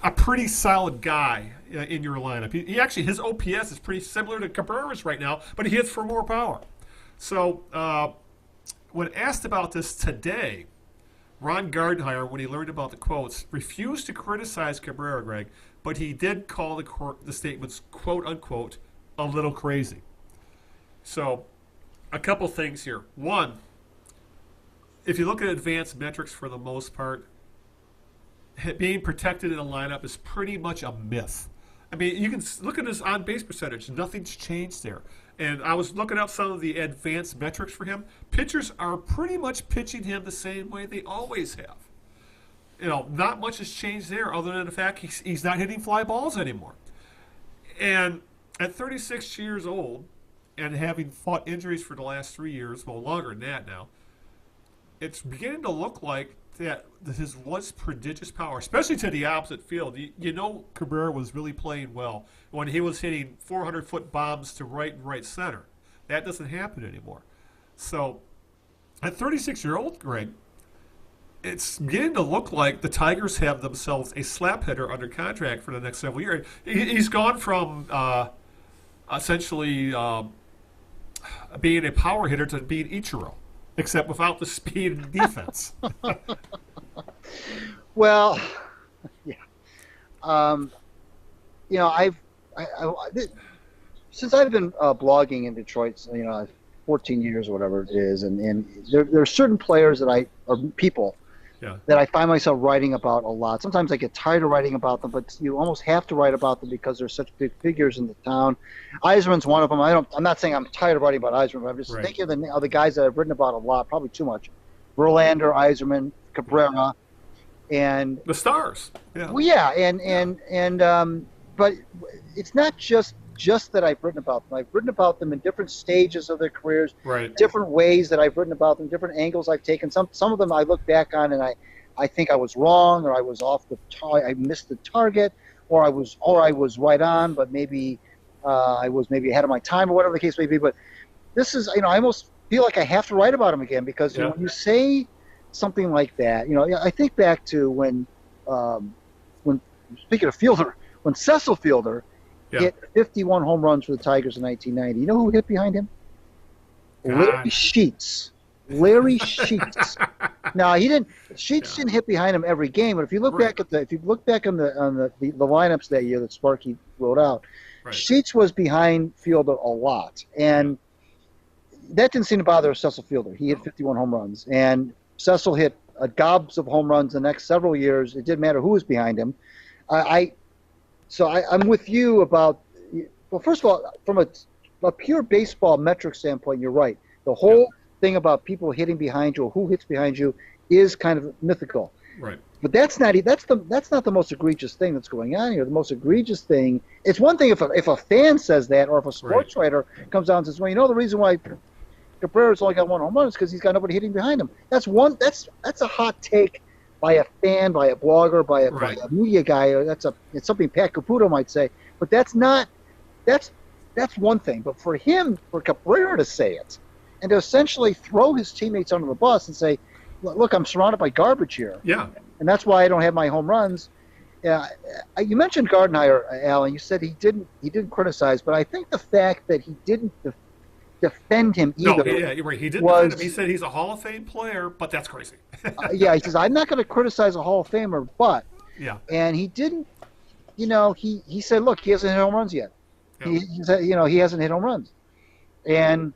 a pretty solid guy in your lineup. He actually, his OPS is pretty similar to Cabrera's right now, but he hits for more power. So when asked about this today, Ron Gardenhire, when he learned about the quotes, refused to criticize Cabrera, Greg, but he did call the statements, quote unquote, a little crazy. So a couple things here. One, if you look at advanced metrics for the most part, being protected in a lineup is pretty much a myth. I mean, you can look at his on-base percentage. Nothing's changed there. And I was looking up some of the advanced metrics for him. Pitchers are pretty much pitching him the same way they always have. Not much has changed there other than the fact he's not hitting fly balls anymore. And at 36 years old and having fought injuries for the last 3 years, well, longer than that now, it's beginning to look like that his was prodigious power, especially to the opposite field. Cabrera was really playing well when he was hitting 400-foot bombs to right and right center. That doesn't happen anymore. So at 36-year-old, Greg, it's beginning to look like the Tigers have themselves a slap hitter under contract for the next several years. He's gone from essentially being a power hitter to being Ichiro, except without the speed and defense. Well, yeah. Um, you know, since I've been blogging in Detroit, 14 years or whatever it is, and there are certain players or people Yeah. that I find myself writing about a lot. Sometimes I get tired of writing about them, but you almost have to write about them because they're such big figures in the town. Yzerman's one of them. I'm not saying I'm tired of writing about Yzerman, but I'm just Right. thinking of the guys that I've written about a lot, probably too much. Verlander, Yzerman, Cabrera, and The Stars. Yeah. well, yeah, but it's not just that I've written about them. I've written about them in different stages of their careers, Right. different ways that I've written about them, different angles I've taken. Some of them I look back on and I think I was wrong, or I was off I missed the target, or I was right on, but maybe I was maybe ahead of my time, or whatever the case may be. But this is, I almost feel like I have to write about them again because when you say something like that, I think back to when speaking of Fielder, when Cecil Fielder hit 51 home runs for the Tigers in 1990. You know who hit behind him? Larry Sheets. Larry Sheets. Now he didn't. Sheets didn't hit behind him every game, but if you look back on the lineups that year that Sparky wrote out, Sheets was behind Fielder a lot, and that didn't seem to bother Cecil Fielder. He hit 51 home runs, and Cecil hit gobs of home runs the next several years. It didn't matter who was behind him. I'm with you about. Well, first of all, from a pure baseball metric standpoint, you're right. The whole thing about people hitting behind you or who hits behind you is kind of mythical. Right. But that's not the most egregious thing that's going on here. The most egregious thing. It's one thing if a fan says that, or if a sports writer comes down and says, "Well, the reason why Cabrera's only got one home run is because he's got nobody hitting behind him." That's a hot take by a fan, by a blogger, by a media guy. It's something Pat Caputo might say. But that's one thing. But for Cabrera to say it, and to essentially throw his teammates under the bus and say, "Look, I'm surrounded by garbage here." Yeah. And that's why I don't have my home runs. You mentioned Gardenhire, Alan. You said he didn't criticize, but I think the fact that he didn't defend him either. No, yeah, you're right. He didn't defend him. He said he's a Hall of Fame player, but that's crazy. He says, I'm not going to criticize a Hall of Famer, but. Yeah. And he didn't, he said, look, he hasn't hit home runs yet. Yeah. He said, he hasn't hit home runs. And,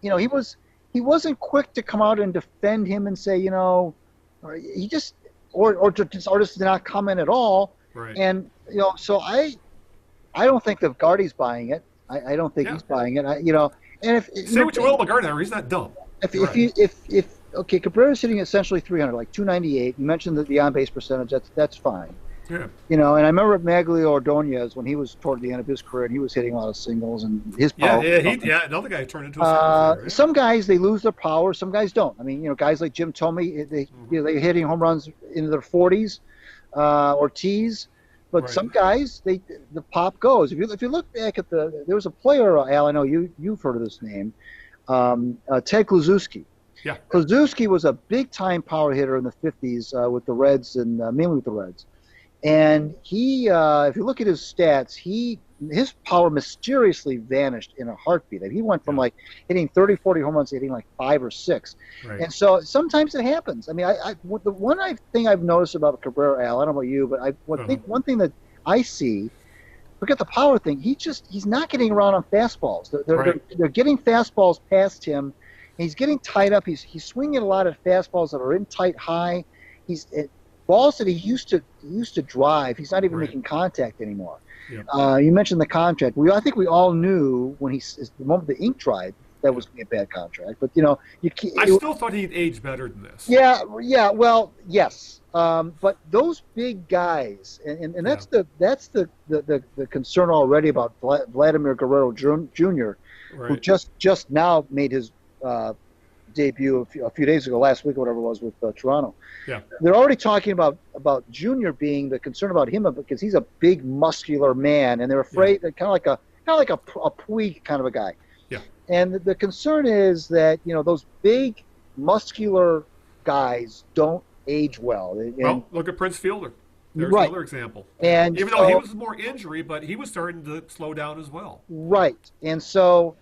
he wasn't quick to come out and defend him and say, he just, or just did not comment at all. Right. And, so I don't think that Gardy's buying it. I don't think he's buying it. And if say what you will about Gardner, he's not dumb. Okay, Cabrera's hitting essentially 300, like 298. You mentioned the on-base percentage. That's fine. Yeah. And I remember Maglio Ordonez when he was toward the end of his career, and he was hitting a lot of singles, and his power. Another guy turned into a single player. Some guys, they lose their power. Some guys don't. I mean, guys like Jim Thome, they're hitting home runs into their 40s, Ortiz. But some guys, the pop goes. If you look back at there was a player, Al, I know you've heard of this name, Ted Kluszewski. Yeah. Kluszewski was a big-time power hitter in the 50s with the Reds, and mainly with the Reds. And he, if you look at his stats, his power mysteriously vanished in a heartbeat. And he went from like hitting 30, 40 home runs to hitting like 5 or 6. Right. And so sometimes it happens. I mean, the one thing I've noticed about Cabrera, Al, I don't know about you, but one thing that I see, forget the power thing, he's not getting around on fastballs. They're getting fastballs past him. He's getting tied up. He's swinging a lot of fastballs that are in tight high. Balls that he used to drive, he's not even making contact anymore. Yep. You mentioned the contract. I think we all knew when the moment the ink dried, that was going to be a bad contract. But I still thought he'd age better than this. Yeah. Well, yes. But those big guys, and that's the concern already about Vladimir Guerrero Jr., who just now made his debut a few days ago, last week or whatever it was, with Toronto. Yeah, they're already talking about Junior being the concern about him because he's a big muscular man, and they're afraid that kind of like a Puig kind of a guy. Yeah, and the concern is that those big muscular guys don't age well. Well, look at Prince Fielder. There's another example. And even though he was more injury, but he was starting to slow down as well. Right, and so.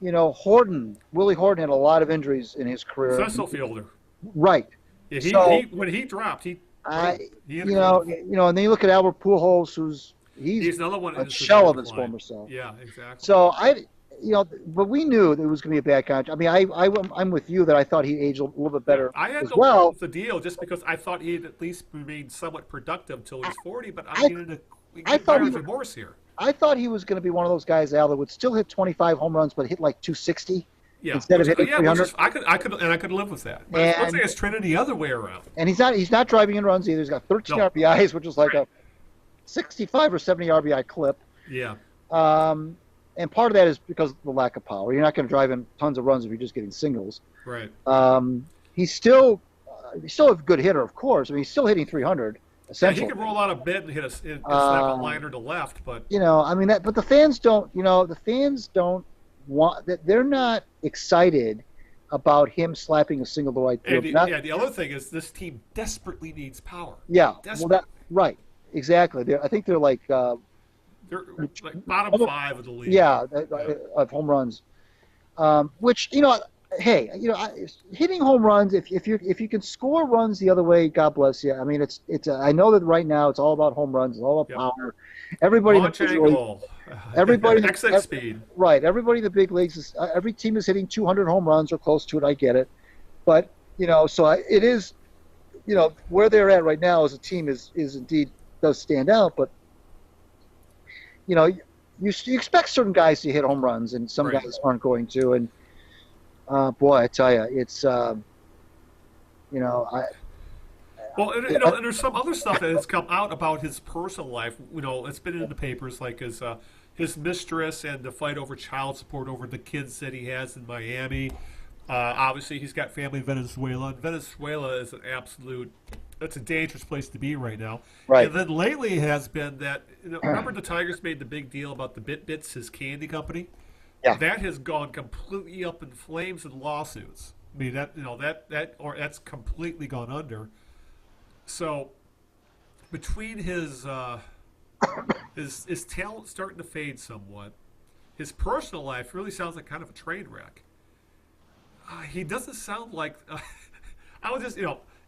Willie Horton had a lot of injuries in his career. Cecil Fielder. Right. Yeah, when he dropped, And then you look at Albert Pujols, he's another one a shell of his decline. former self. Yeah, exactly. So but we knew that it was going to be a bad contract. I mean, I'm with you that I thought he'd age a little bit better I had as no well. problem with the deal just because I thought he'd at least remained somewhat productive until he was 40. But I thought remorse here. I thought he was going to be one of those guys, Al, that would still hit 25 home runs, but hit like 260 instead of hitting 300. I could live with that. But let's say it's trending the other way around. And he's not driving in runs either. He's got 13 RBIs, which is like a 65 or 70 RBI clip. Yeah. And part of that is because of the lack of power. You're not going to drive in tons of runs if you're just getting singles. Right. He's still a good hitter, of course. I mean, he's still hitting 300. Essentially. Yeah, he can roll out of bed and snap a liner to left, but but the fans don't. The fans don't want that. They're not excited about him slapping a single to right field. The other thing is this team desperately needs power. Yeah, right, exactly. I think they're like. They're like bottom 5 of the league. Yeah, of home runs. Which hey, hitting home runs. If you can score runs the other way, God bless you. I mean, it's. I know that right now it's all about home runs. It's all about power. Everybody in the big league, everybody exit speed. Right. Everybody in the big leagues is. Every team is hitting 200 home runs or close to it. I get it, but it is. Where they're at right now as a team is indeed does stand out, but. You expect certain guys to hit home runs, and some guys aren't going to. And boy, I tell you, it's and there's some other stuff that has come out about his personal life. It's been in the papers, like his mistress and the fight over child support over the kids that he has in Miami. Obviously, he's got family in Venezuela. And Venezuela is it's a dangerous place to be right now. Right. And then lately has been that, remember the Tigers made the big deal about the Bits, his candy company? Yeah. That has gone completely up in flames in lawsuits. I mean, that's completely gone under. So, between his talent starting to fade somewhat, his personal life really sounds like kind of a train wreck. He doesn't sound like. I was just,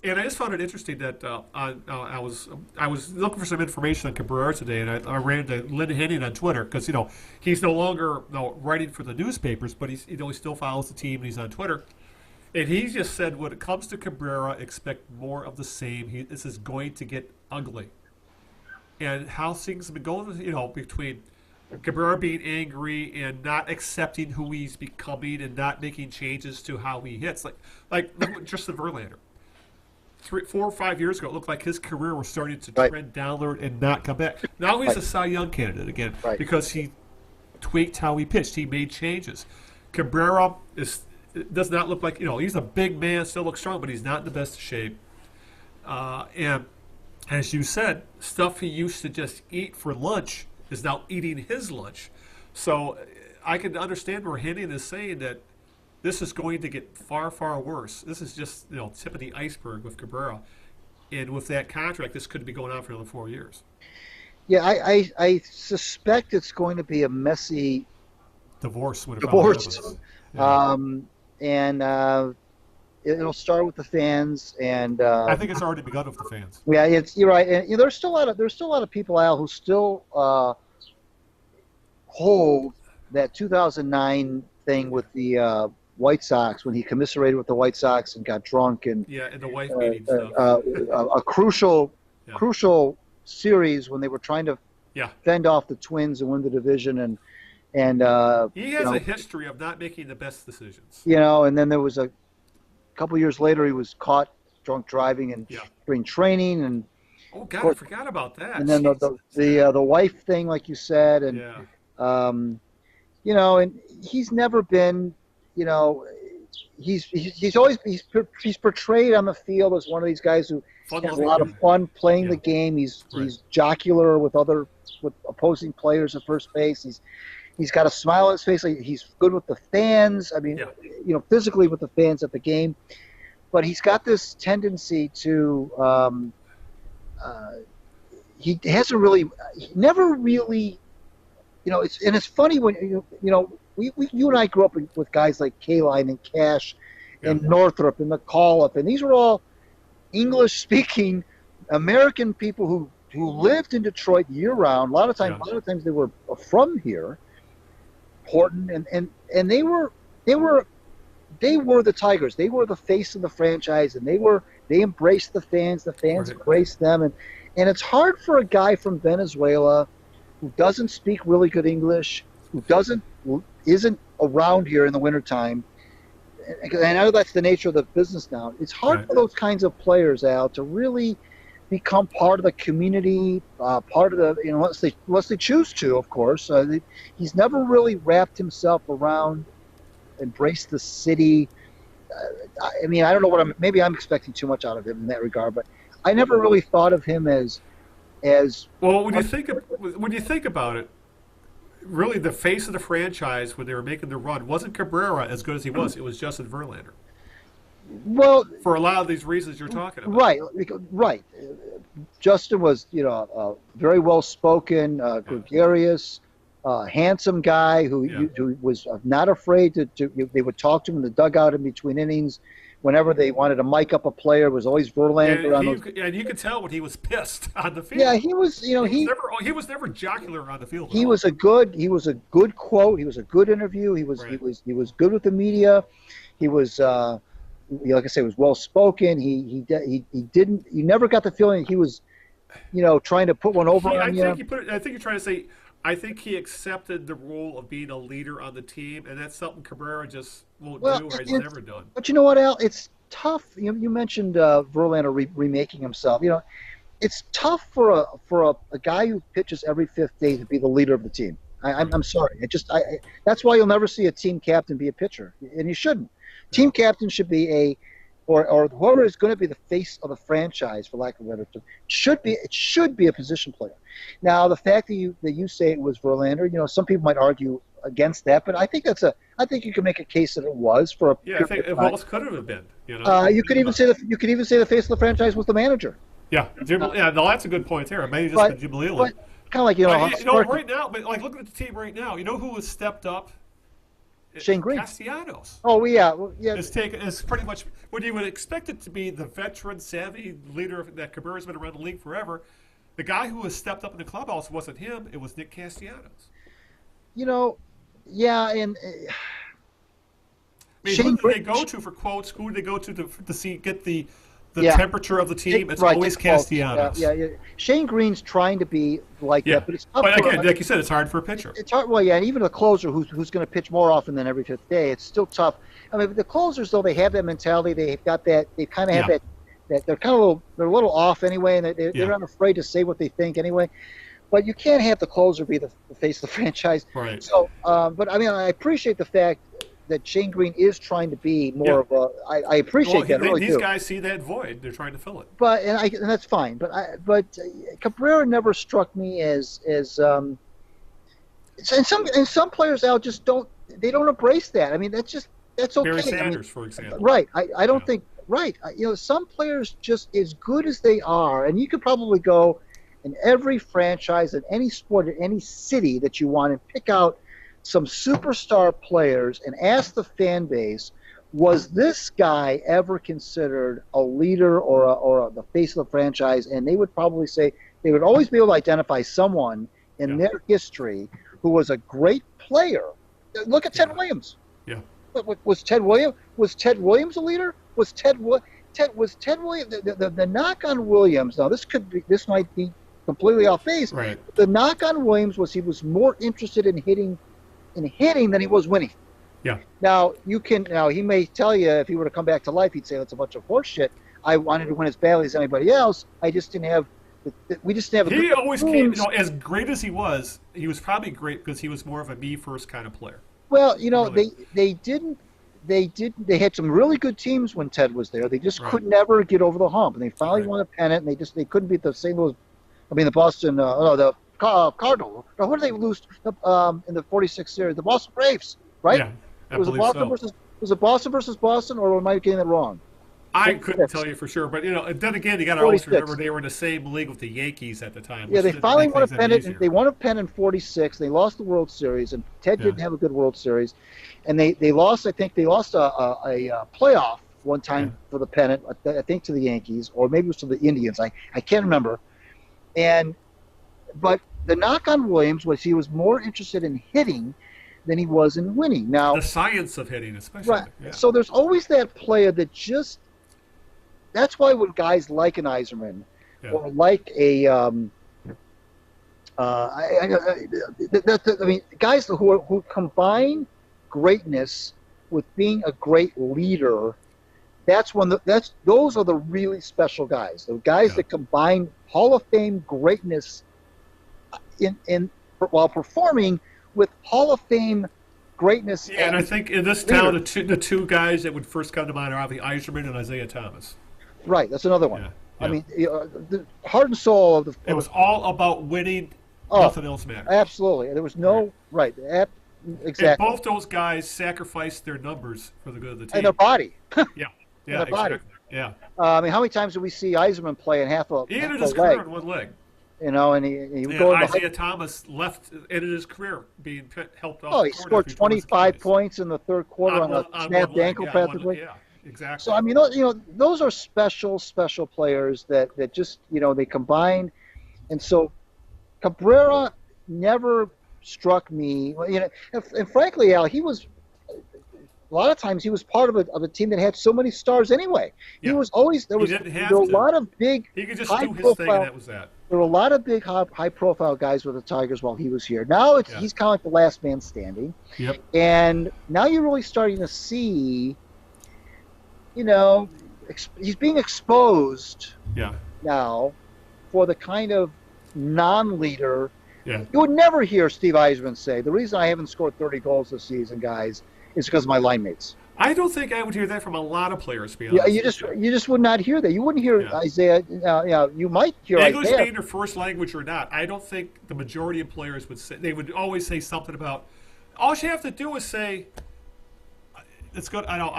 and I just found it interesting that I was looking for some information on Cabrera today, and I ran to Lynn Henning on Twitter because he's no longer writing for the newspapers, but he still follows the team and he's on Twitter, and he just said when it comes to Cabrera, expect more of the same. This is going to get ugly, and how things have been going, between Cabrera being angry and not accepting who he's becoming and not making changes to how he hits, like Justin Verlander. 4 or 5 years ago, it looked like his career was starting to trend downward and not come back. Now he's a Cy Young candidate again because he tweaked how he pitched. He made changes. Cabrera does not look like, he's a big man, still looks strong, but he's not in the best shape. And as you said, stuff he used to just eat for lunch is now eating his lunch. So I can understand where Henning is saying that this is going to get far, far worse. This is just tip of the iceberg with Cabrera, and with that contract, this could be going on for another 4 years. Yeah, I suspect it's going to be a messy divorce. Yeah. And it'll start with the fans, and I think it's already begun with the fans. Yeah, you're right. And there's still a lot of people, Al, who still hold that 2009 thing with the White Sox when he commiserated with the White Sox and got drunk and and the wife beating stuff. A crucial series when they were trying to fend off the Twins and win the division, and he has a history of not making the best decisions. And then there was a couple years later he was caught drunk driving in spring training, and oh God, I forgot about that. And then the wife thing, like you said, and and he's never been. He's always portrayed on the field as one of these guys who has a lot of fun playing the game. He's jocular with opposing players at first base. He's got a smile on his face. He's good with the fans. I mean, physically with the fans at the game. But he's got this tendency to he never really it's funny when you and I grew up with guys like Kaline and Cash and Northrup and McAuliffe, and these were all English-speaking American people who lived in Detroit year round. A lot of times they were from here, Horton, and they were the Tigers. They were the face of the franchise, and they embraced the fans. The fans embraced them, and it's hard for a guy from Venezuela who doesn't speak really good English, who isn't around here in the wintertime. And I know that's the nature of the business now. It's hard for those kinds of players, Al, to really become part of the community, part of the, unless they choose to, of course. He's never really wrapped himself around, embraced the city. I mean, I don't know maybe I'm expecting too much out of him in that regard, but I never really thought of him as well. When you think about it, really the face of the franchise when they were making the run wasn't Cabrera as good as he was. It was Justin Verlander. Well, for a lot of these reasons you're talking about. Right. Justin was, very well spoken, gregarious, handsome guy who was not afraid to. They would talk to him in the dugout in between innings. Whenever they wanted to mic up a player, it was always Verlander. And you could tell when he was pissed on the field. Yeah, he was. He was never jocular on the field. He was a good quote. He was a good interview. He was good with the media. He was, like I say, was well spoken. He never got the feeling he was, trying to put one over on you. I think you're trying to say. I think he accepted the role of being a leader on the team, and that's something Cabrera just won't do or has never done. But you know what, Al? It's tough. You mentioned Verlander remaking himself. It's tough for a guy who pitches every fifth day to be the leader of the team. I'm sorry. That's why you'll never see a team captain be a pitcher, and you shouldn't. Team captain should be or whoever is going to be the face of the franchise, for lack of a better term, it should be a position player. Now, the fact that you say it was Verlander, some people might argue against that, but I think you can make a case that it was for a. Yeah, I think it almost could have been. You could even say the face of the franchise was the manager. Yeah, no, that's a good point there. Maybe just the Jim Leland. Kind of like right now, but like look at the team right now. You know who has stepped up? Shane Green. Castellanos. Oh yeah. It's pretty much when you would expect it to be the veteran, savvy leader that Cabrera's been around the league forever. The guy who has stepped up in the clubhouse wasn't him; it was Nick Castellanos. Yeah, and who do they go to for quotes? Who do they go to get the temperature of the team? It's always Castellanos. Yeah. Shane Green's trying to be like that, but it's tough. But again, like you said, it's hard for a pitcher. It's hard. Well, yeah, and even a closer who's going to pitch more often than every fifth day, it's still tough. I mean, the closers though, they have that mentality. They've got that. They kind of have that they're kind of they're a little off anyway, and they're not afraid to say what they think anyway. But you can't have the closer be the face of the franchise. Right. So, but I mean, I appreciate the fact that Shane Green is trying to be more of a. I appreciate that. These guys see that void; they're trying to fill it. But and that's fine. But Cabrera never struck me as and some players out just don't embrace that. I mean, that's okay. Barry Sanders, for example. Right. I don't think. Right. Some players just as good as they are, and you could probably go in every franchise, in any sport, in any city that you want, and pick out some superstar players and ask the fan base, was this guy ever considered a leader or the face of the franchise? And they would probably say they would always be able to identify someone in their history who was a great player. Look at Ted Williams. Yeah. Was Ted Williams a leader? Was Ted Williams the knock on Williams? Now this might be completely off base. Right. The knock on Williams was he was more interested in hitting than he was winning. Yeah. Now he may tell you if he were to come back to life, he'd say that's a bunch of horse shit. I wanted to win as badly as anybody else. I just didn't have. We just didn't have. He always came. As great as he was probably great because he was more of a me first kind of player. Well, really. They had some really good teams when Ted was there. They just could never get over the hump, and they finally won a pennant. And they couldn't beat the St. Louis. I mean, the Boston. The Cardinals. Now, who did they lose in the '46 series? The Boston Braves, right? Yeah, was it Boston versus Boston, or am I getting it wrong? I couldn't tell you for sure, but then again, you got to always remember they were in the same league with the Yankees at the time. Yeah, they finally won a pennant. They won a pennant in '46. They lost the World Series, and Ted didn't have a good World Series, and they lost. I think they lost a playoff one time for the pennant, I think to the Yankees, or maybe it was to the Indians. I can't remember. But the knock on Williams was he was more interested in hitting than he was in winning. Now, the science of hitting, especially. right. Yeah. So there's always that player that just. That's why when guys like an Yzerman or like a, guys who combine greatness with being a great leader. Those are the really special guys. The guys that combine Hall of Fame greatness while performing with Hall of Fame greatness. Yeah, and I think in this town, the two guys that would first come to mind are obviously Yzerman and Isaiah Thomas. Right, that's another one. Yeah. I mean, the heart and soul of the. It was all about winning. Nothing else mattered. Absolutely, there was no exactly. And both those guys sacrificed their numbers for the good of the team. And their body. Yeah, their body. Exactly. Yeah. I mean, how many times did we see Yzerman play in half a? He ended half his a career leg? in one leg. And he would go. Isaiah Thomas ended his career being helped off. Oh, he scored 25 points in the third quarter on a snapped ankle, practically. Yeah, exactly. So I mean, those are special players that just they combine, and so Cabrera never struck me. And frankly, Al, he was. A lot of times he was part of a team that had so many stars anyway. Yeah. He was always there were a lot of big. He could just do his thing, and that was that. There were a lot of big high-profile guys with the Tigers while he was here. Now he's kind of like the last man standing. Yep. And now you're really starting to see, he's being exposed. Yeah. Now, for the kind of non-leader. Yeah. You would never hear Steve Yzerman say, "The reason I haven't scored 30 goals this season, guys, is because of my line mates." I don't think I would hear that from a lot of players. To be honest, you just would not hear that. You wouldn't hear Isaiah. You might hear English Isaiah. being their first language or not. I don't think the majority of players would say. They would always say something about. All you have to do is say, "It's good. I know.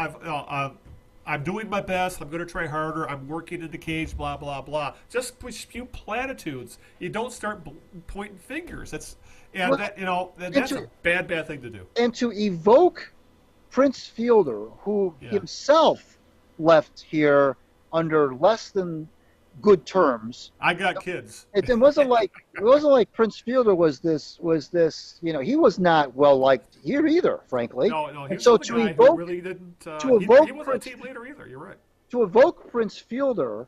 I'm doing my best. I'm going to try harder. I'm working in the cage. Blah blah blah." Just spew platitudes. You don't start pointing fingers. That's a bad thing to do. And to evoke Prince Fielder, who himself left here under less than good terms. I got kids. It wasn't like Prince Fielder was this. He was not well liked here either, frankly. No. He was so the to guy evoke, who really didn't. He wasn't a team leader either. You're right. To evoke Prince Fielder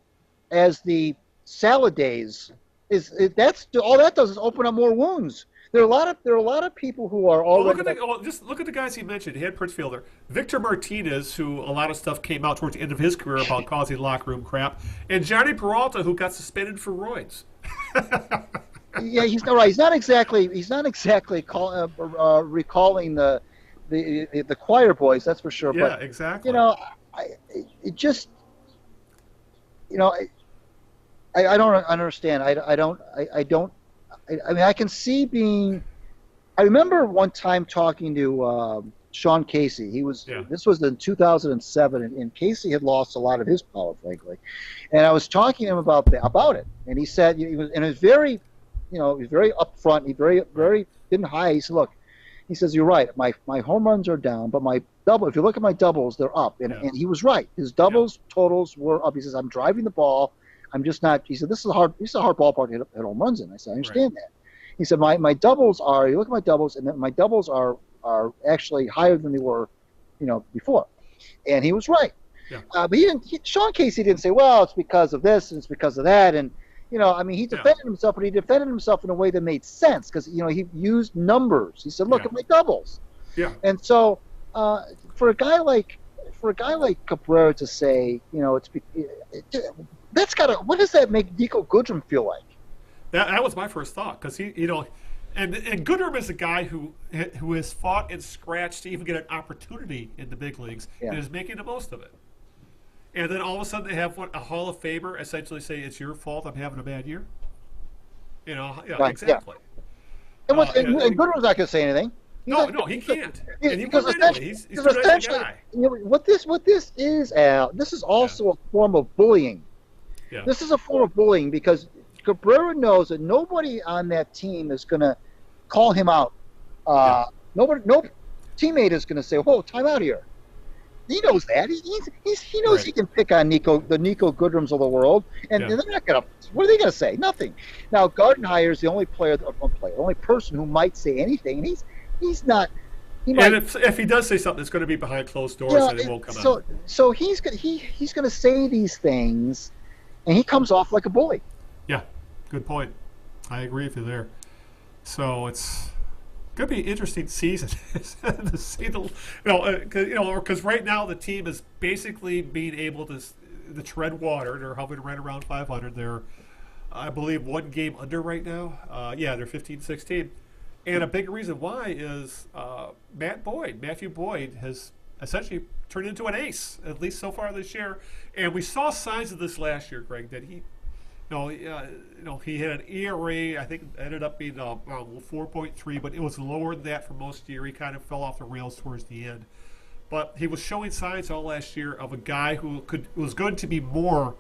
as the salad days that's all that does is open up more wounds. There are a lot of people who are already. Just look at the guys he mentioned. He had Prince Fielder, Victor Martinez, who a lot of stuff came out towards the end of his career about causing locker room crap, and Johnny Peralta, who got suspended for roids. Yeah, he's not right. He's not exactly recalling the choir boys. That's for sure. Yeah, but, exactly. I don't understand. I mean, I can see being. I remember one time talking to Sean Casey. This was in 2007, and Casey had lost a lot of his power, frankly. And I was talking to him about it, and he said he was very, he was very upfront. He very didn't hide. He said, "Look," he says, "you're right. My home runs are down, but my double. If you look at my doubles, they're up." And he was right. His doubles totals were up. He says, "I'm driving the ball. I'm just not." He said, "This is a hard ballpark to hit home runs in." I said, "I understand that." He said, "My doubles are. You look at my doubles, and my doubles are actually higher than they were, before." And he was right. Yeah. But Sean Casey didn't say, "Well, it's because of this and it's because of that." And he defended himself, but he defended himself in a way that made sense because he used numbers. He said, "Look at my doubles." Yeah. And so for a guy like Cabrera to say, that's got to. What does that make Nico Goodrum feel like? That was my first thought because and Goodrum is a guy who has fought and scratched to even get an opportunity in the big leagues and is making the most of it. And then all of a sudden they have a Hall of Famer essentially say it's your fault I'm having a bad year. Right, exactly. Yeah. And Goodrum's not going to say anything. No, he can't. And he because wouldn't anyway. He's too nice a guy. What this is, Al, this is also a form of bullying. Yeah. This is a form of bullying because Cabrera knows that nobody on that team is going to call him out. No teammate is going to say, "Whoa, time out here." He knows that. He knows Right. he can pick on the Nico Goodrums of the world, and Yeah. they're not gonna. What are they gonna say? Nothing. Now Gardenhire is the only only person who might say anything, and he's not. He And might. if he does say something, it's going to be behind closed doors, You know, and it won't come out. so he's gonna say these things, and he comes off like a bully. Yeah, good point. I agree with you there. So it's going to be an interesting season to see because right now the team is basically being able to tread water. They're hovering right around 500. They're, I believe, one game under right now. Yeah, they're 15-16. And a big reason why is Matthew Boyd, has essentially turned into an ace, at least so far this year. And we saw signs of this last year, Greg, that he had an ERA, I think it ended up being 4.3, but it was lower than that for most of the year. He kind of fell off the rails towards the end. But he was showing signs all last year of a guy who was going to be more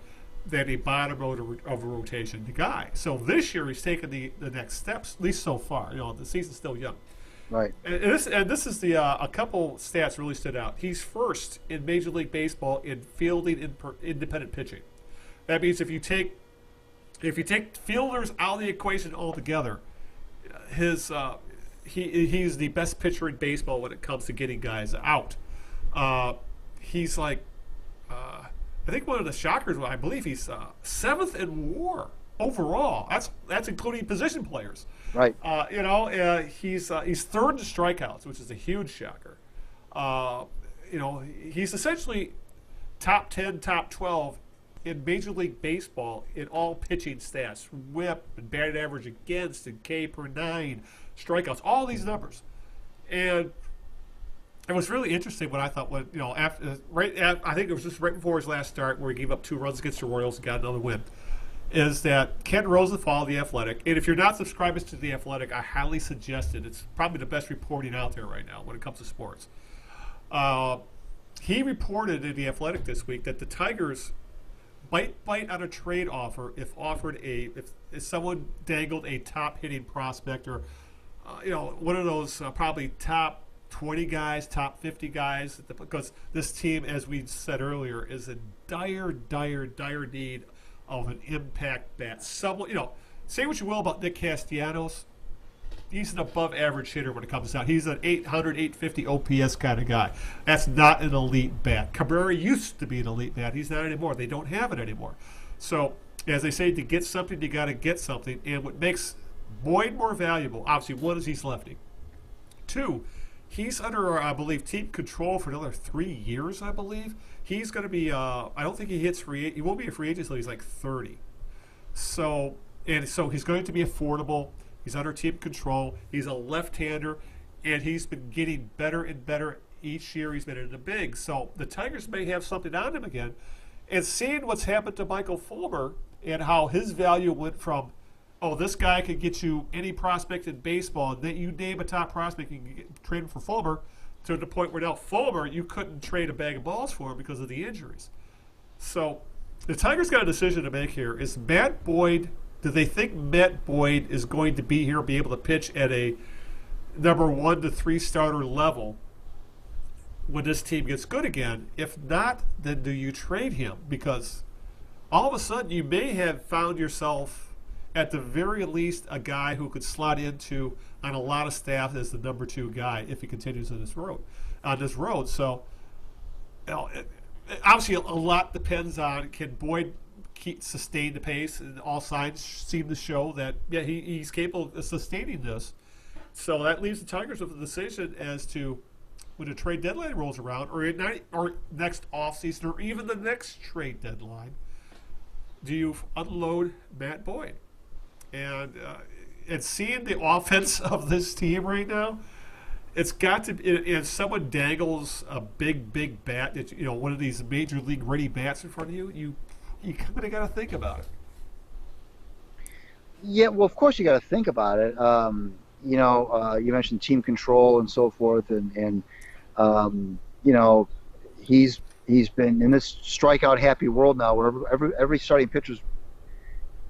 than a bottom of a rotation guy. So this year he's taken the next steps, at least so far. The season's still young. Right. And this is a couple stats really stood out. He's first in Major League Baseball in fielding independent pitching. That means if you take fielders out of the equation altogether, he's the best pitcher in baseball when it comes to getting guys out. He's like, I think one of the shockers. I believe he's seventh in WAR overall. That's including position players. Right. He's third in strikeouts, which is a huge shocker. He's essentially top 10, top 12 in Major League Baseball in all pitching stats, WHIP and batting average against and K per 9, strikeouts, all these numbers. And it was really interesting what I thought when, I think it was just right before his last start where he gave up 2 runs against the Royals and got another win, is that Ken Rosenthal of The Athletic, and if you're not subscribing to The Athletic, I highly suggest it. It's probably the best reporting out there right now when it comes to sports. He reported in The Athletic this week that the Tigers might bite on a trade offer if someone dangled a top hitting prospect or one of those probably top 20 guys, top 50 guys, because this team, as we said earlier, is in dire need of an impact bat. Someone, say what you will about Nick Castellanos, he's an above average hitter when it comes out. He's an 800, 850 OPS kind of guy. That's not an elite bat. Cabrera used to be an elite bat. He's not anymore. They don't have it anymore. So, as they say, to get something, you got to get something. And what makes Boyd more valuable, obviously, one is he's lefty. 2, he's under, I believe, team control for another 3 years, I believe. He's going to be, I don't think he won't be a free agent until he's like 30. So he's going to be affordable. He's under team control. He's a left-hander, and he's been getting better and better each year he's been in the big. So the Tigers may have something on him again. And seeing what's happened to Michael Fulmer and how his value went from, this guy could get you any prospect in baseball, and then you name a top prospect, you can trade him for Fulmer, to the point where now Fulmer, you couldn't trade a bag of balls for him because of the injuries. So the Tigers got a decision to make here. Is Matt Boyd, do they think Matt Boyd is going to be here, be able to pitch at a number 1 to 3 starter level when this team gets good again? If not, then do you trade him? Because all of a sudden you may have found yourself, at the very least, a guy who could slot into on a lot of staff as the number 2 guy if he continues on this road. So, obviously, a lot depends on, can Boyd sustain the pace, and all signs seem to show that he's capable of sustaining this. So that leaves the Tigers with a decision as to when the trade deadline rolls around, or next offseason, or even the next trade deadline. Do you unload Matt Boyd? And seeing the offense of this team right now, it's got to be, if someone dangles a big bat, one of these major league ready bats in front of you, you kind of got to think about it. Yeah, well, of course you got to think about it. You mentioned team control and so forth, and he's been in this strikeout happy world now, where every starting pitcher's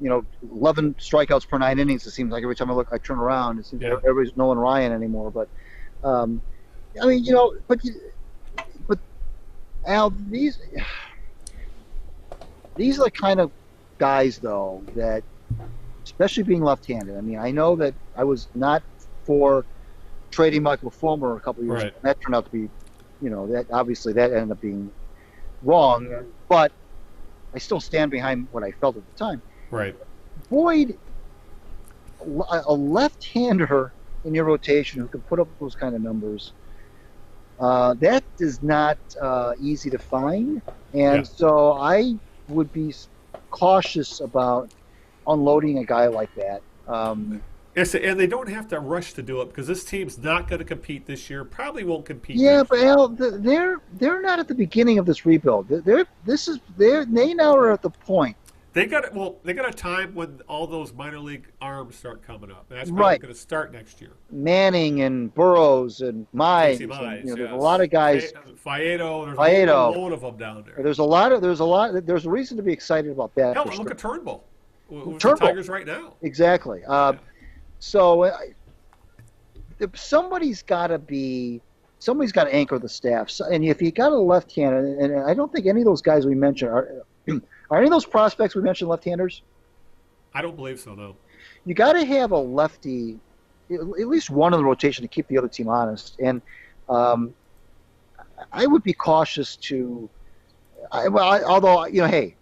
11 strikeouts per 9 innings. It seems like every time I turn around, it seems like everybody's Nolan Ryan anymore. But but Al, these are the kind of guys, though, that, especially being left-handed. I mean, I know that I was not for trading Michael Fulmer a couple of years ago. That turned out to be, that obviously that ended up being wrong. But I still stand behind what I felt at the time. Right. Boyd, a left-hander in your rotation who can put up those kind of numbers, that is not easy to find. And so I would be cautious about unloading a guy like that. Yes, and they don't have to rush to do it because this team's not going to compete this year. Probably won't compete. Yeah, but Al, they're not at the beginning of this rebuild. They now are at the point. They got a time when all those minor league arms start coming up. And that's probably going to start next year. Manning and Burroughs and Mize. There's a lot of guys. Faedo. There's a load of them down there. There's a reason to be excited about that. Hell, look at Turnbull. Who's the Tigers right now. Exactly. So somebody's got to anchor the staff. So, and if you got a left-hander, and I don't think any of those guys we mentioned are any of those prospects we mentioned left-handers? I don't believe so, no. You got to have a lefty, at least one in the rotation to keep the other team honest. And I would be cautious although, hey,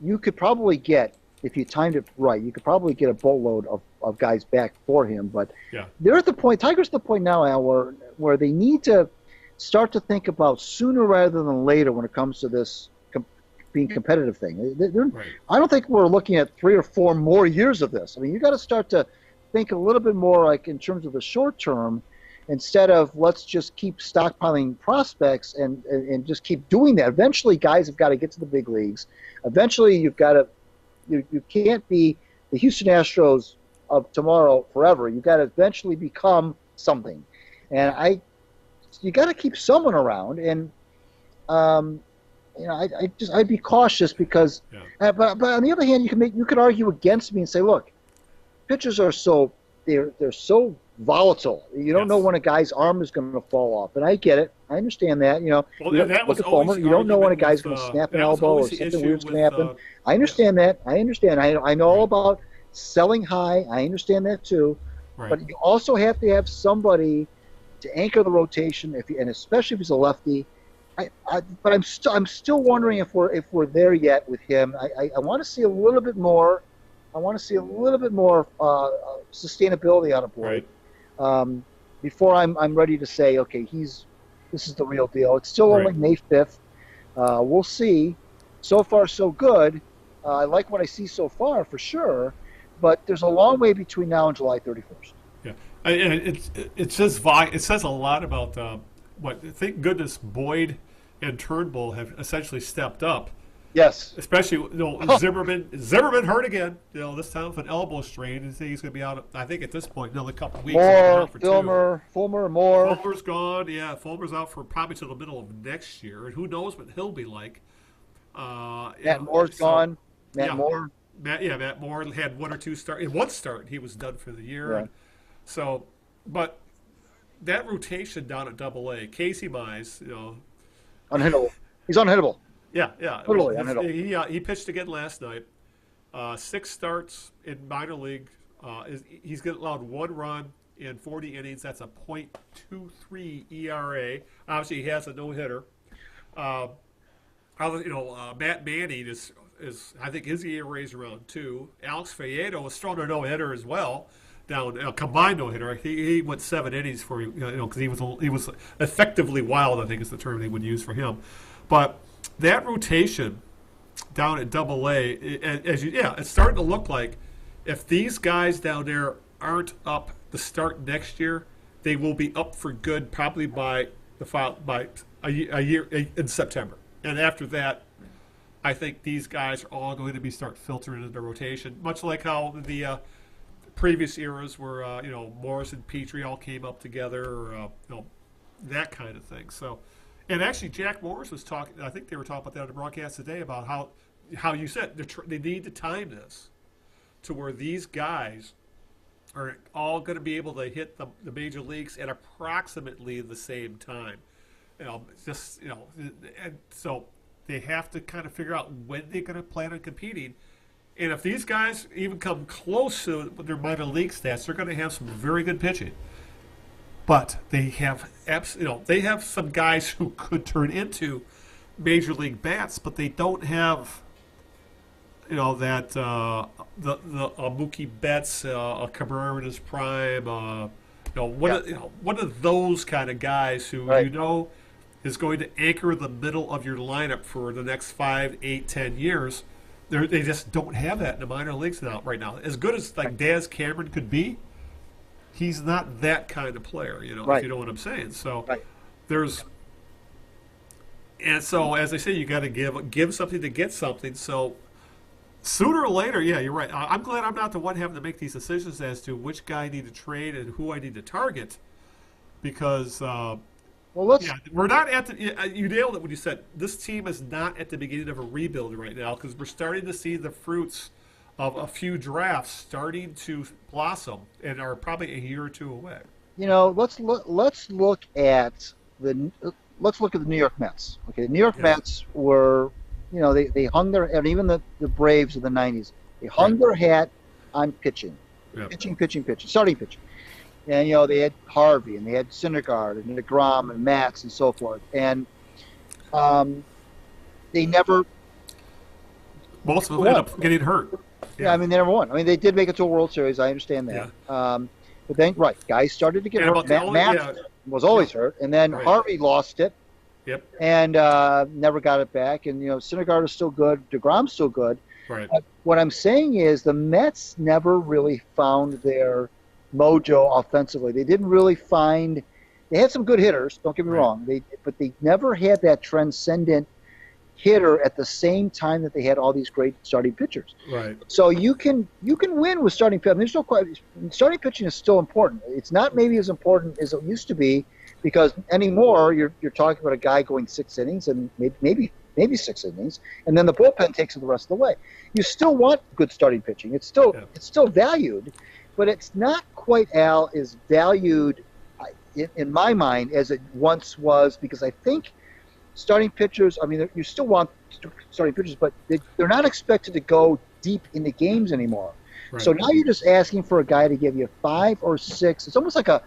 you could probably get, if you timed it right, you could probably get a boatload of guys back for him. But they're at the point, Tigers at the point now, Al, where they need to start to think about sooner rather than later when it comes to this being competitive thing. I don't think we're looking at 3 or 4 more years of this. I mean, you got to start to think a little bit more like in terms of the short term instead of let's just keep stockpiling prospects and just keep doing that. Eventually, guys have got to get to the big leagues. Eventually, you can't be the Houston Astros of tomorrow forever. You got to eventually become something, and you got to keep someone around. And I'd be cautious because, but on the other hand, you could argue against me and say, look, pitchers are they're so volatile. You don't know when a guy's arm is going to fall off, and I get it. I understand that. Look at Fulmer. You don't know when a guy's going to snap an elbow or something weird's going to happen. I understand that. I understand. I know all about selling high. I understand that too. Right. But you also have to have somebody to anchor the rotation, and especially if he's a lefty. But I'm still wondering if we're there yet with him. I want to see a little bit more. I want to see a little bit more sustainability on a board before I'm ready to say, okay, this is the real deal. It's still only May 5th. We'll see. So far, so good. I like what I see so far for sure, but there's a long way between now and July 31st. Yeah, and it says a lot about thank goodness Boyd and Turnbull have essentially stepped up. Yes. Especially, Zimmerman hurt again, this time with an elbow strain. He's going to be out, I think, at this point, another couple of weeks. Fulmer's gone. Yeah, Fulmer's out for probably till the middle of next year. And who knows what he'll be like. Matt Moore's gone. Matt Moore. Matt Moore had 1 or 2 starts. In one start, he was done for the year. Yeah. So, but that rotation down at AA, Casey Mize, unhittable. He's unhittable. Yeah. Totally unhittable. He pitched again last night. 6 starts in minor league. He's allowed 1 run in 40 innings. That's a .23 ERA. Obviously, he has a no-hitter. Matt Manning is I think his ERA is around 2. Alex Faedo is throwing a no-hitter as well. Down combined no-hitter. He went 7 innings for because he was effectively wild, I think is the term they would use for him. But that rotation down at AA, it's starting to look like if these guys down there aren't up to start next year, they will be up for good probably by a year in September. And after that, I think these guys are all going to start filtering into the rotation, much like how the previous eras where Morris and Petrie all came up together, or that kind of thing. So, and actually, Jack Morris was talking. I think they were talking about that on the broadcast today about how you said they need to time this to where these guys are all going to be able to hit the major leagues at approximately the same time. just and so they have to kind of figure out when they're going to plan on competing. And if these guys even come close to their minor league stats, they're going to have some very good pitching. But they have they have some guys who could turn into major league bats, but they don't have that the Mookie Betts, Cabrera in his prime. One of those kind of guys who is going to anchor the middle of your lineup for the next 5, 8, 10 years. They just don't have that in the minor leagues right now. As good as Daz Cameron could be, he's not that kind of player. If you know what I'm saying. So and so as I say, you got to give something to get something. So sooner or later, yeah, you're right. I'm glad I'm not the one having to make these decisions as to which guy I need to trade and who I need to target, because. We're not at the. You nailed it when you said this team is not at the beginning of a rebuild right now, because we're starting to see the fruits of a few drafts starting to blossom and are probably a year or two away. Let's look at the New York Mets. Okay, the New York Mets were, they hung their, and even the Braves of the '90s, they hung their hat on pitching, pitching, starting pitching. And, they had Harvey, and they had Syndergaard, and DeGrom, and Matz, and so forth. And they never... Most of them ended up getting hurt. Yeah, they never won. They did make it to a World Series. I understand that. Yeah. But then, guys started to get hurt. Matz was always hurt. And then Harvey lost it. Yep. And never got it back. And, Syndergaard is still good. DeGrom's still good. Right. But what I'm saying is the Mets never really found their mojo offensively. They didn't really find. They had some good hitters. Don't get me wrong. But they never had that transcendent hitter at the same time that they had all these great starting pitchers. Right. So you can win with starting pitching. There's no question. Starting pitching is still important. It's not maybe as important as it used to be, because anymore you're talking about a guy going 6 innings and maybe 6 innings, and then the bullpen takes it the rest of the way. You still want good starting pitching. It's still valued. But it's not quite, Al, as valued in my mind as it once was, because I think starting pitchers, you still want starting pitchers, but they're not expected to go deep into games anymore. Right. So now you're just asking for a guy to give you 5 or 6. It's almost like a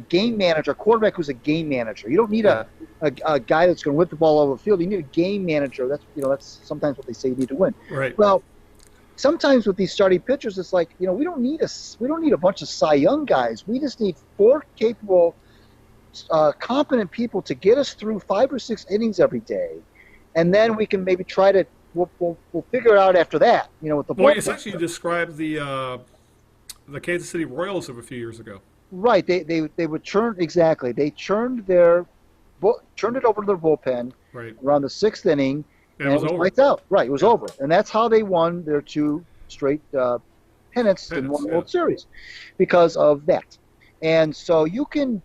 game manager, a quarterback who's a game manager. You don't need a guy that's going to whip the ball over the field. You need a game manager. That's sometimes what they say you need to win. Right. Well, sometimes with these starting pitchers, it's like, we don't need a bunch of Cy Young guys. We just need 4 capable, competent people to get us through 5 or 6 innings every day, and then we can maybe try to we'll figure it out after that. With the essentially you described the Kansas City Royals of a few years ago. Right. They would churn exactly. They churned it over to their bullpen around the 6th inning. And it was over. Lights out. Right, it was over. And that's how they won their 2 straight pennants in one World Series, because of that. And so you can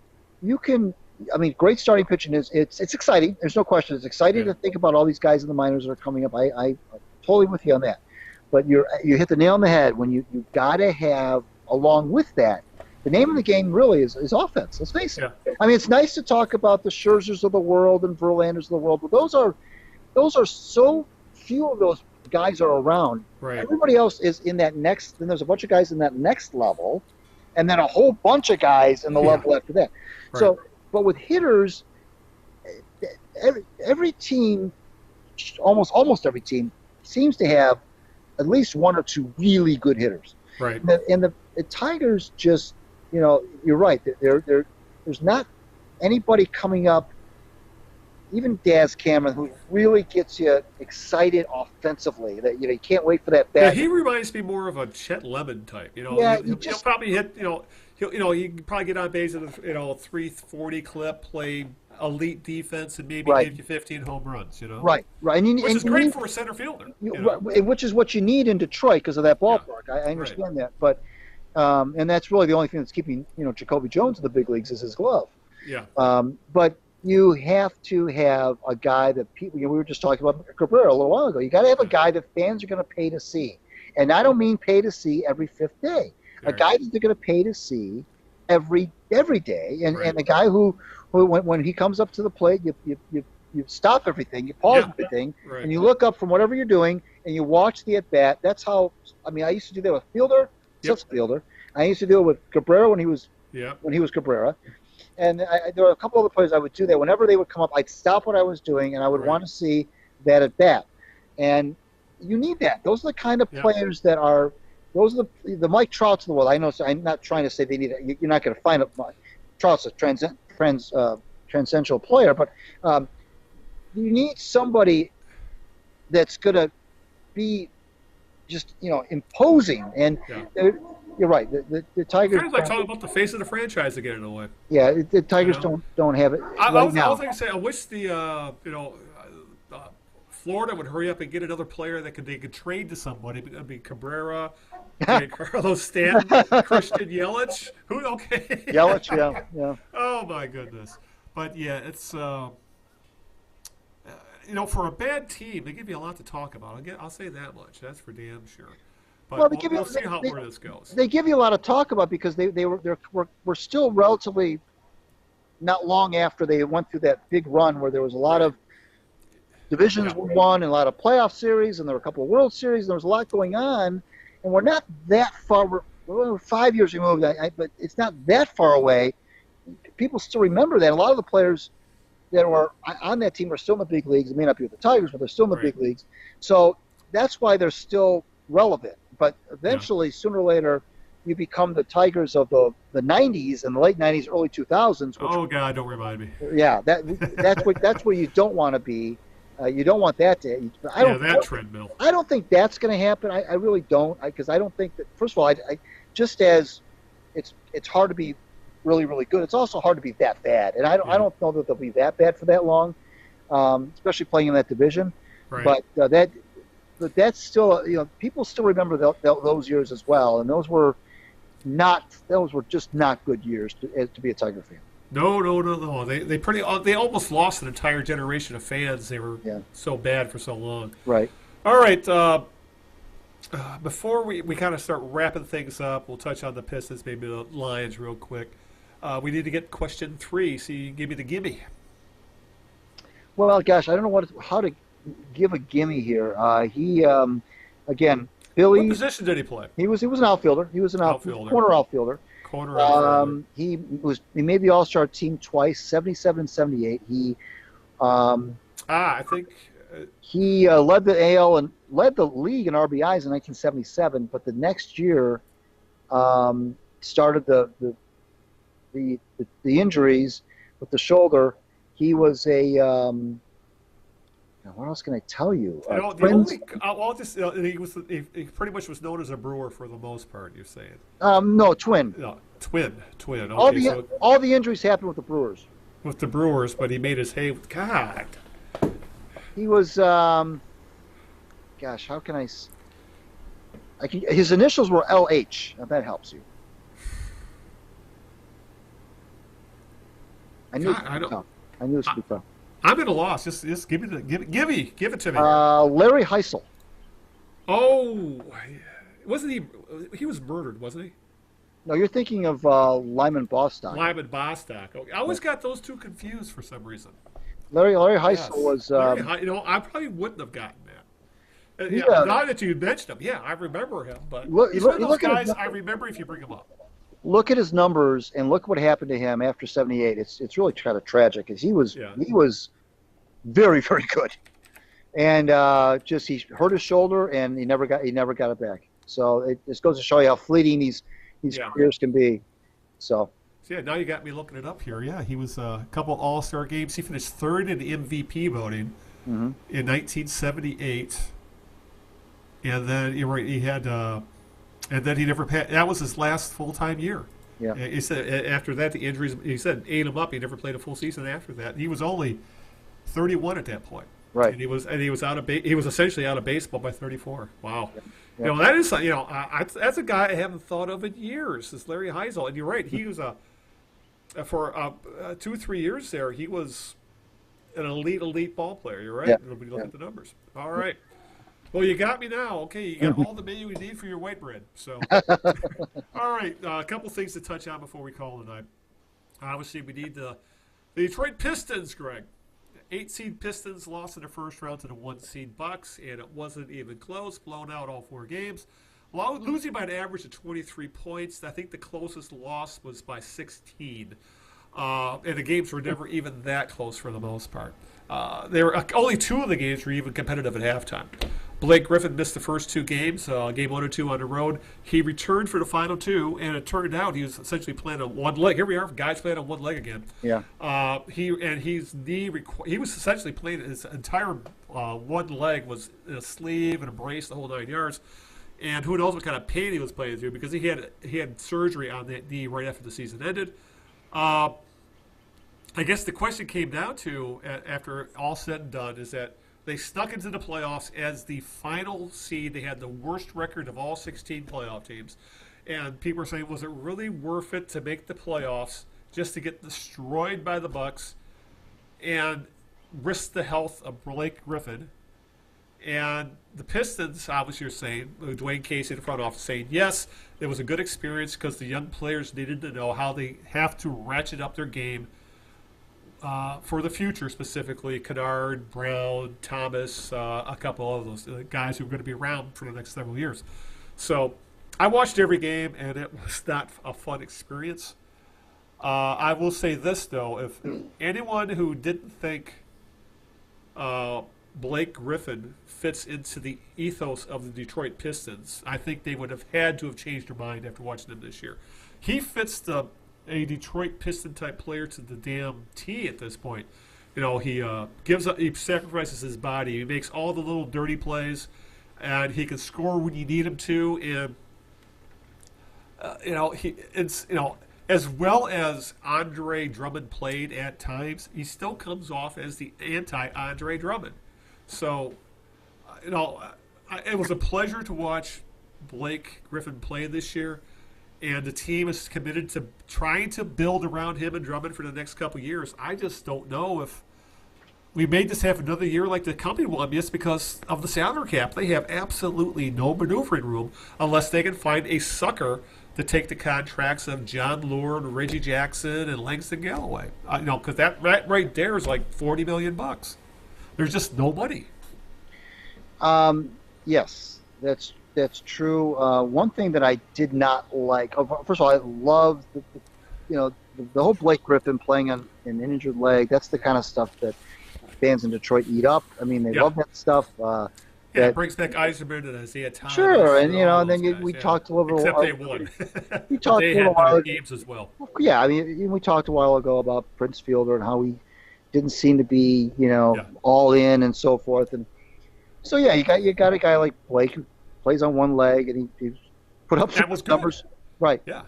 great starting pitching it's exciting. There's no question. It's exciting to think about all these guys in the minors that are coming up. I'm totally with you on that. But you hit the nail on the head when you got to have, along with that, the name of the game really is offense. Let's face it. Yeah. It's nice to talk about the Scherzers of the world and Verlanders of the world, but those are so few of those guys are around. Right. Everybody else is in that next. Then there's a bunch of guys in that next level, and then a whole bunch of guys in the level after that. Right. So, but with hitters, every team, almost every team, seems to have at least 1 or 2 really good hitters. Right. And the Tigers just, you're right. There's not anybody coming up. Even Daz Cameron, who really gets you excited offensively, that you can't wait for that bat. Yeah, he reminds me more of a Chet Lemon type. He'll probably hit. He'll he can probably get on base at a 340 clip, play elite defense, and maybe give you 15 home runs. Right. Which is great for a center fielder. Which is what you need in Detroit because of that ballpark. Yeah. I understand that, but and that's really the only thing that's keeping Jacoby Jones in the big leagues is his glove. Yeah. But you have to have a guy that people, we were just talking about Cabrera a little while ago. You got to have a guy that fans are going to pay to see. And I don't mean pay to see every 5th day. A guy that they're going to pay to see every day. And a guy who when he comes up to the plate, you stop everything, you pause everything, right. and you look up from whatever you're doing, and you watch the at bat. That's how. I mean, I used to do that with Fielder, such Fielder. I used to do it with Cabrera when he was Cabrera, and there were a couple other players I would do that. Whenever they would come up, I'd stop what I was doing, and I would want to see that at bat. And you need that. Those are the kind of players that are. Those are the Mike Trouts of the world. I know. So I'm not trying to say they need it. You're not going to find a Trout's a transcendental player, but you need somebody that's going to be just imposing. And you're right. The Tigers. Kind of like talking about the face of the franchise again in a way. Yeah, the Tigers don't have it. I was going to say I wish the Florida would hurry up and get another player that they could trade to somebody. It'd be Cabrera, Carlos Stanton, Christian Yelich. Who? Okay. Yelich, yeah. Oh my goodness! But yeah, it's for a bad team, they give you a lot to talk about. I'll say that much. That's for damn sure. But we'll see where this goes. They give you a lot of talk about because they were still relatively not long after they went through that big run where there was a lot of divisions were won and a lot of playoff series, and there were a couple of World Series, and there was a lot going on, and we're not that far. We're 5 years removed, but it's not that far away. People still remember that. A lot of the players that were on that team are still in the big leagues. They may not be with the Tigers, but they're still in the big leagues. So that's why they're still relevant. But eventually, sooner or later, you become the Tigers of the 90s and the late 90s, early 2000s. Oh, God, don't remind me. Yeah, that's where you don't want to be. You don't want that to. That treadmill. I don't think that's going to happen. I really don't, because I don't think that. First of all, I just as it's hard to be really, really good. It's also hard to be that bad, and I don't know that they'll be that bad for that long, especially playing in that division. Right. But that's still people still remember those years as well, and those were just not good years to be a Tiger fan. No. They almost lost an entire generation of fans. They were so bad for so long. Right. All right. Before we kind of start wrapping things up, we'll touch on the Pistons, maybe the Lions real quick. We need to get question 3, so you can give me the gimme. Well, gosh, I don't know how to give a gimme here. He again, Philly. What position did he play? He was an outfielder. He was an outfielder. Corner outfielder. He made the All-Star team twice, 77 and 78. I think he led the AL and led the league in RBIs in 1977. But the next year, started the injuries with the shoulder. He was a what else can I tell you? He pretty much was known as a Brewer for the most part. You're saying? No, twin. No, twin. Okay, all the injuries happened with the Brewers. With the Brewers, but he made his hay. God. He was. Gosh, how can I? His initials were LH. If that helps you. I knew it would be tough. I'm at a loss. Just give it to me. Larry Heisel. Oh, wasn't he? He was murdered, wasn't he? No, you're thinking of Lyman Bostock. Lyman Bostock. Okay. I always got those two confused for some reason. Larry Heisel was. I probably wouldn't have gotten that. Now that you mentioned him, I remember him. But he's one of those guys I remember if you bring him up. Look at his numbers and look what happened to him after '78. It's really kind of tragic because he was very, very good, and he hurt his shoulder and he never got it back. So it just goes to show you how fleeting these careers can be. So now you got me looking it up here. Yeah, he was a couple All-Star games. He finished third in the MVP voting in 1978, and then you're right. He had. And then he never passed. That was his last full-time year. Yeah. He said after that the injuries. He said ate him up. He never played a full season after that. He was only 31 at that point. Right. And he was he was essentially out of baseball by 34. Wow. Yeah. That is that's a guy I haven't thought of in years. This Larry Heisel, and you're right. He was for 2-3 years there. He was an elite ball player. You're right. Yeah. When you look at the numbers. All right. Well, you got me now. Okay, you got all the menu you need for your white bread. So, all right, a couple things to touch on before we call tonight. Obviously, we need the The Detroit Pistons, Greg. 8-seed Pistons lost in the first round to the 1-seed Bucks, and it wasn't even close, blown out all 4 games. Losing by an average of 23 points. I think the closest loss was by 16. And the games were never even that close for the most part. Only 2 of the games were even competitive at halftime. Blake Griffin missed the first 2 games, game 1 and 2 on the road. He returned for the final 2, and it turned out he was essentially playing on one leg. Here we are, guys playing on one leg again. Yeah. He was essentially playing his entire one leg was in a sleeve and a brace, the whole 9 yards. And who knows what kind of pain he was playing through because he had surgery on that knee right after the season ended. I guess the question came down to, after all said and done, is that they snuck into the playoffs as the final seed. They had the worst record of all 16 playoff teams. And people are saying, was it really worth it to make the playoffs just to get destroyed by the Bucks and risk the health of Blake Griffin? And the Pistons, obviously, are saying, Dwayne Casey, the front office, saying, yes, it was a good experience because the young players needed to know how they have to ratchet up their game for the future, specifically Kennard, Brown, Thomas, a couple of those guys who are going to be around for the next several years. So I watched every game, and it was not a fun experience. I will say this, though. If anyone who didn't think Blake Griffin fits into the ethos of the Detroit Pistons, I think they would have had to have changed their mind after watching him this year. He fits a Detroit Piston type player to the damn T at this point. You know, he sacrifices his body. He makes all the little dirty plays, and he can score when you need him to. And as well as Andre Drummond played at times, he still comes off as the anti-Andre Drummond. So, it was a pleasure to watch Blake Griffin play this year, and the team is committed to trying to build around him and Drummond for the next couple of years. I just don't know if we may just have another year like the company won just because of the salary cap. They have absolutely no maneuvering room unless they can find a sucker to take the contracts of John Lord, Reggie Jackson, and Langston Galloway. Because that right there is like $40 million. There's just no money. Yes, that's true. One thing that I did not like. First of all, I love the whole Blake Griffin playing on an injured leg. That's the kind of stuff that fans in Detroit eat up. I mean, they love that stuff. It brings back Yzerman and Isaiah Thomas. Sure, and then we talked a little. Except they won. We talked they a little had while games as well. Yeah, I mean, we talked a while ago about Prince Fielder and how he didn't seem to be, all in and so forth. And so you got a guy like Blake who plays on one leg and he put up some numbers. Right. Yeah.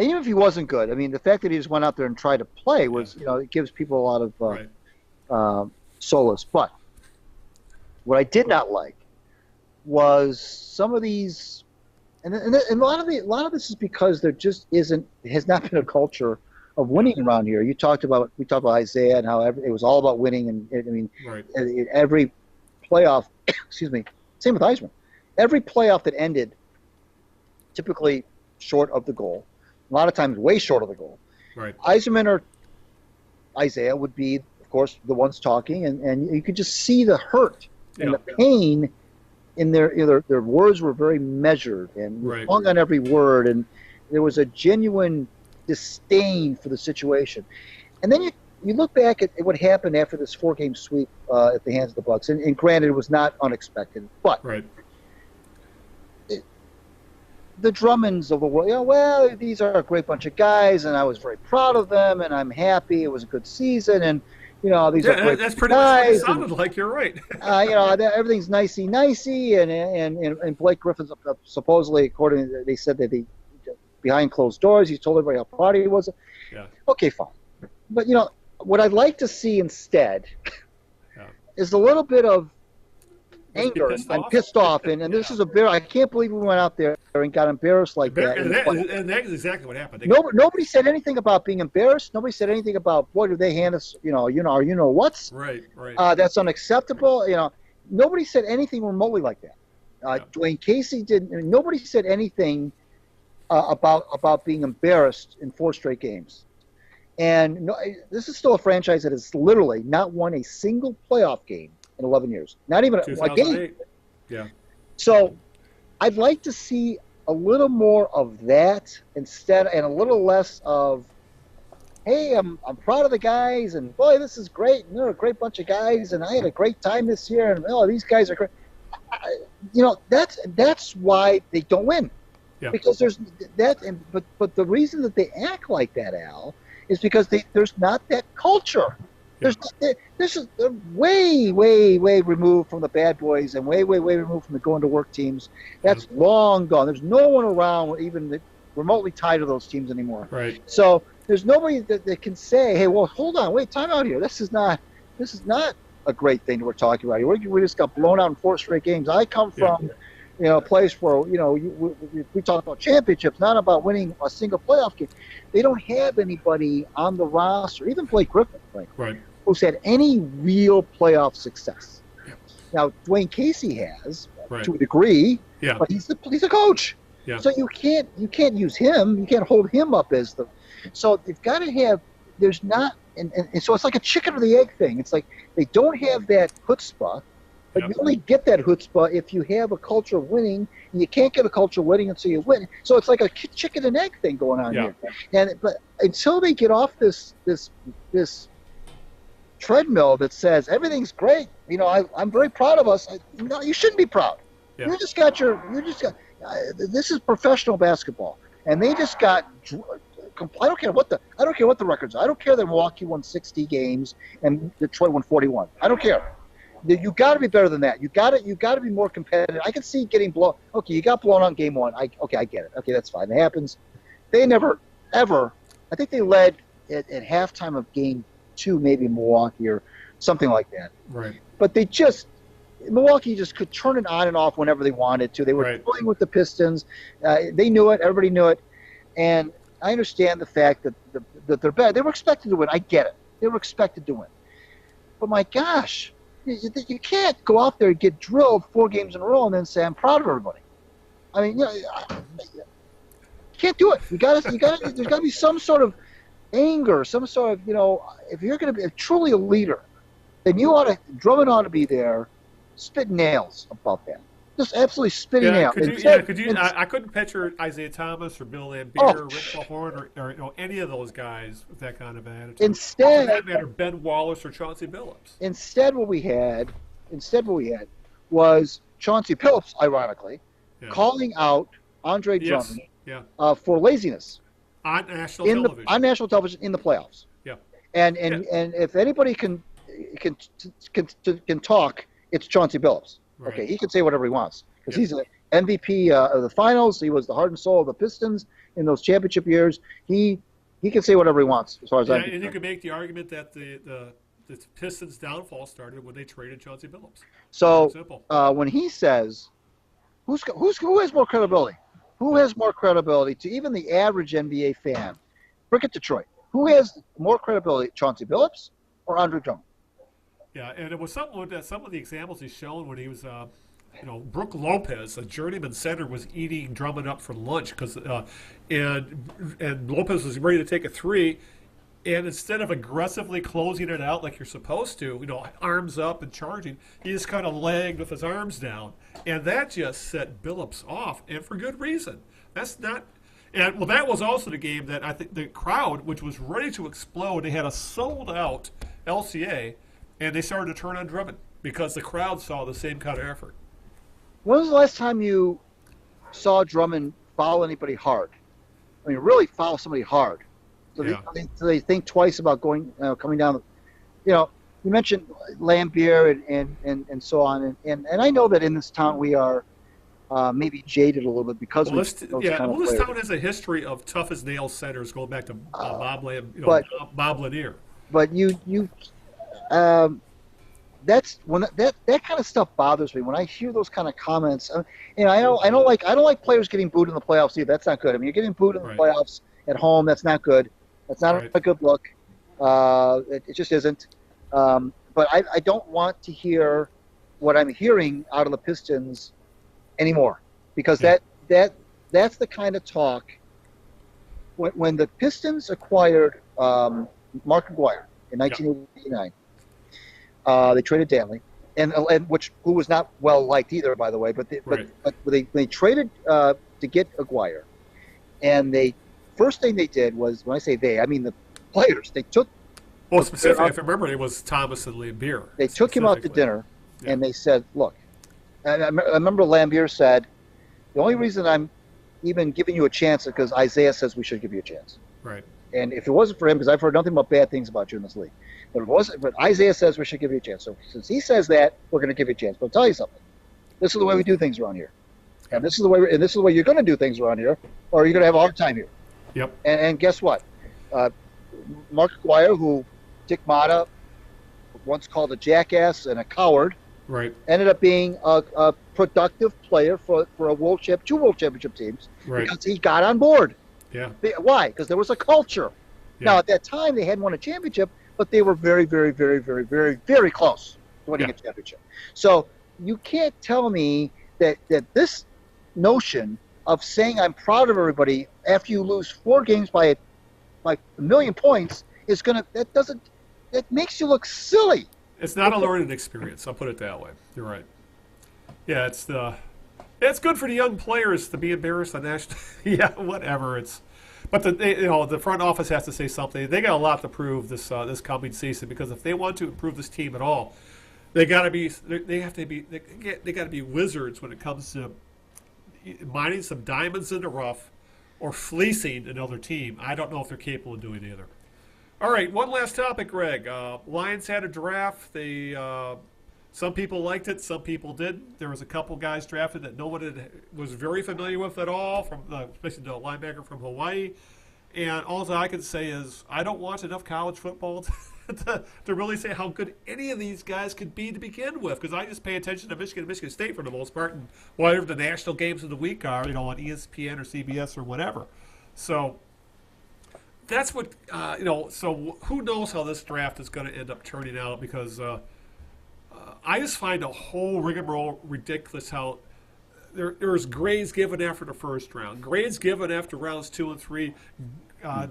Even if he wasn't good, I mean, the fact that he just went out there and tried to play was, it gives people a lot of solace. But what I did not like was some of these, and a lot of this is because there just has not been a culture of winning around here. We talked about Isaiah and how it was all about winning, and every playoff, excuse me, same with Yzerman. Every playoff that ended, typically short of the goal, a lot of times way short of the goal. Right. Yzerman or Isaiah would be, of course, the ones talking, and you could just see the hurt and the pain in their words were very measured and hung on every word, and there was a genuine disdain for the situation. And then you look back at what happened after this 4-game sweep at the hands of the Bucks, and granted, it was not unexpected, but the Drummonds of the world, these are a great bunch of guys, and I was very proud of them, and I'm happy. It was a good season, and these are great that's pretty guys. Much what it sounded like. You're right. Everything's nicey, and Blake Griffin's supposedly, according to, they said that behind closed doors, he told everybody how proud he was. Yeah. Okay, fine. But what I'd like to see instead is a little bit of anger. I'm pissed off, and this is I can't believe we went out there and got embarrassed like that. And that is exactly what happened. Nobody said anything about being embarrassed. Nobody said anything about, boy, did they hand us, what's. Right. That's unacceptable. Nobody said anything remotely like that. Dwayne Casey didn't. Nobody said anything about being embarrassed in 4 straight games. And no, this is still a franchise that has literally not won a single playoff game in 11 years. Not even a game. 2008. Yeah. So I'd like to see a little more of that instead, and a little less of, hey, I'm proud of the guys, and boy, this is great, and they're a great bunch of guys, and I had a great time this year, and oh, these guys are great. That's why they don't win. Yeah. Because there's that, but the reason that they act like that, Al, is because there's not that culture. Yeah. They're way, way, way removed from the bad boys and way, way, way removed from the going to work teams. That's long gone. There's no one around even remotely tied to those teams anymore. Right. So there's nobody that can say, hey, well, hold on, wait, time out here. This is not a great thing that we're talking about here. We just got blown out in 4 straight games. I come from a place where, we talk about championships, not about winning a single playoff game. They don't have anybody on the roster, even Blake Griffin, frankly, who's had any real playoff success. Yeah. Now, Dwayne Casey has, to a degree, but he's a coach. Yeah. So you can't use him. You can't hold him up as the. So they've got to have. There's not, and so it's like a chicken or the egg thing. It's like they don't have that chutzpah. But you only get that chutzpah if you have a culture of winning, and you can't get a culture of winning until you win. So it's like a chicken and egg thing going on here. But until they get off this treadmill that says everything's great, I'm very proud of us. No, you shouldn't be proud. Yeah. This is professional basketball, and they just got. I don't care what the records are. I don't care that Milwaukee won 60 games and Detroit won 41. I don't care. You got to be better than that. You got to be more competitive. I can see getting blown. Okay, you got blown out in game 1. I get it. Okay, that's fine. It happens. They never ever. I think they led at halftime of game 2, maybe Milwaukee or something like that. Right. But Milwaukee just could turn it on and off whenever they wanted to. They were playing with the Pistons. They knew it. Everybody knew it. And I understand the fact that they're bad. They were expected to win. I get it. They were expected to win. But my gosh. You can't go out there and get drilled 4 games in a row and then say I'm proud of everybody. I mean, you can't do it. There's got to be some sort of anger, some sort of, if you're going to be truly a leader, then Drummond ought to be there, spitting nails about that. Just absolutely spitting nails. I couldn't picture Isaiah Thomas or Bill Laimbeer or Rick Mahorn or any of those guys with that kind of attitude. Instead, for that matter, Ben Wallace or Chauncey Billups. Instead, what we had was Chauncey Billups, ironically, calling out Andre Drummond for laziness on national television in the playoffs. Yeah, and if anybody can talk, it's Chauncey Billups. Right. Okay, he can say whatever he wants because he's an MVP of the finals. He was the heart and soul of the Pistons in those championship years. He can say whatever he wants as far as I'm concerned. And you can make the argument that the Pistons' downfall started when they traded Chauncey Billups. So when he says, who has more credibility? Who has more credibility to even the average NBA fan? Forget Detroit. Who has more credibility, Chauncey Billups or Andre Drummond? Yeah, and it was something with some of the examples he's shown when he was, Brook Lopez, a journeyman center, was eating Drummond up for lunch and Lopez was ready to take a 3, and instead of aggressively closing it out like you're supposed to, arms up and charging, he just kind of lagged with his arms down, and that just set Billups off, and for good reason. That's not. And that was also the game that I think the crowd, which was ready to explode, they had a sold-out LCA. And they started to turn on Drummond because the crowd saw the same kind of effort. When was the last time you saw Drummond foul anybody hard? I mean, really foul somebody hard. So they think twice about coming down. You mentioned Laimbeer and so on. And I know that in this town we are maybe jaded a little bit because this town has a history of tough as nails centers going back to Bob Lanier. But that's when that kind of stuff bothers me when I hear those kind of comments. I don't like players getting booed in the playoffs either. That's not good. I mean, you're getting booed in the playoffs at home. That's not good. That's not a good look. It just isn't. But I don't want to hear what I'm hearing out of the Pistons anymore because that's the kind of talk. When the Pistons acquired Mark McGuire in 1989. They traded Danley, and who was not well liked either, by the way. But they traded to get Aguirre, and first thing they did was, when I say they, I mean the players. They took specifically, if I remember, it was Thomas and Lambier. They took him out to dinner, and they said, "Look." I remember Lambier said, "The only reason I'm even giving you a chance is because Isaiah says we should give you a chance." Right. And if it wasn't for him, because I've heard nothing but bad things about you in this league, but Isaiah says we should give you a chance. So since he says that, we're going to give you a chance. But I'll tell you something. This is the way we do things around here, and this is the way you're going to do things around here, or you're going to have a hard time here. Yep. And guess what? Mark Aguirre, who Dick Motta once called a jackass and a coward, right, ended up being a productive player for two world championship teams, right, because he got on board. Yeah. Why? Because there was a culture. Yeah. Now, at that time, they hadn't won a championship, but they were very, very, very, very, very, very close to winning a championship. So you can't tell me that this notion of saying I'm proud of everybody after you lose 4 games by a million points is that makes you look silly. It's not a learning experience. I'll put it that way. You're right. Yeah, it's good for the young players to be embarrassed on national. Yeah, whatever. But the front office has to say something. They got a lot to prove this coming season, because if they want to improve this team at all, they got to be wizards when it comes to mining some diamonds in the rough or fleecing another team. I don't know if they're capable of doing either. All right, one last topic, Greg. Lions had a draft. Some people liked it, some people didn't. There was a couple guys drafted that no one was very familiar with at all, especially the linebacker from Hawaii. And all I can say is I don't watch enough college football to really say how good any of these guys could be to begin with, because I just pay attention to Michigan and Michigan State for the most part, and whatever the national games of the week are, on ESPN or CBS or whatever. So that's what, so who knows how this draft is going to end up turning out, because I just find the whole rigmarole ridiculous. How there's grades given after the first round, grades given after rounds 2 and 3,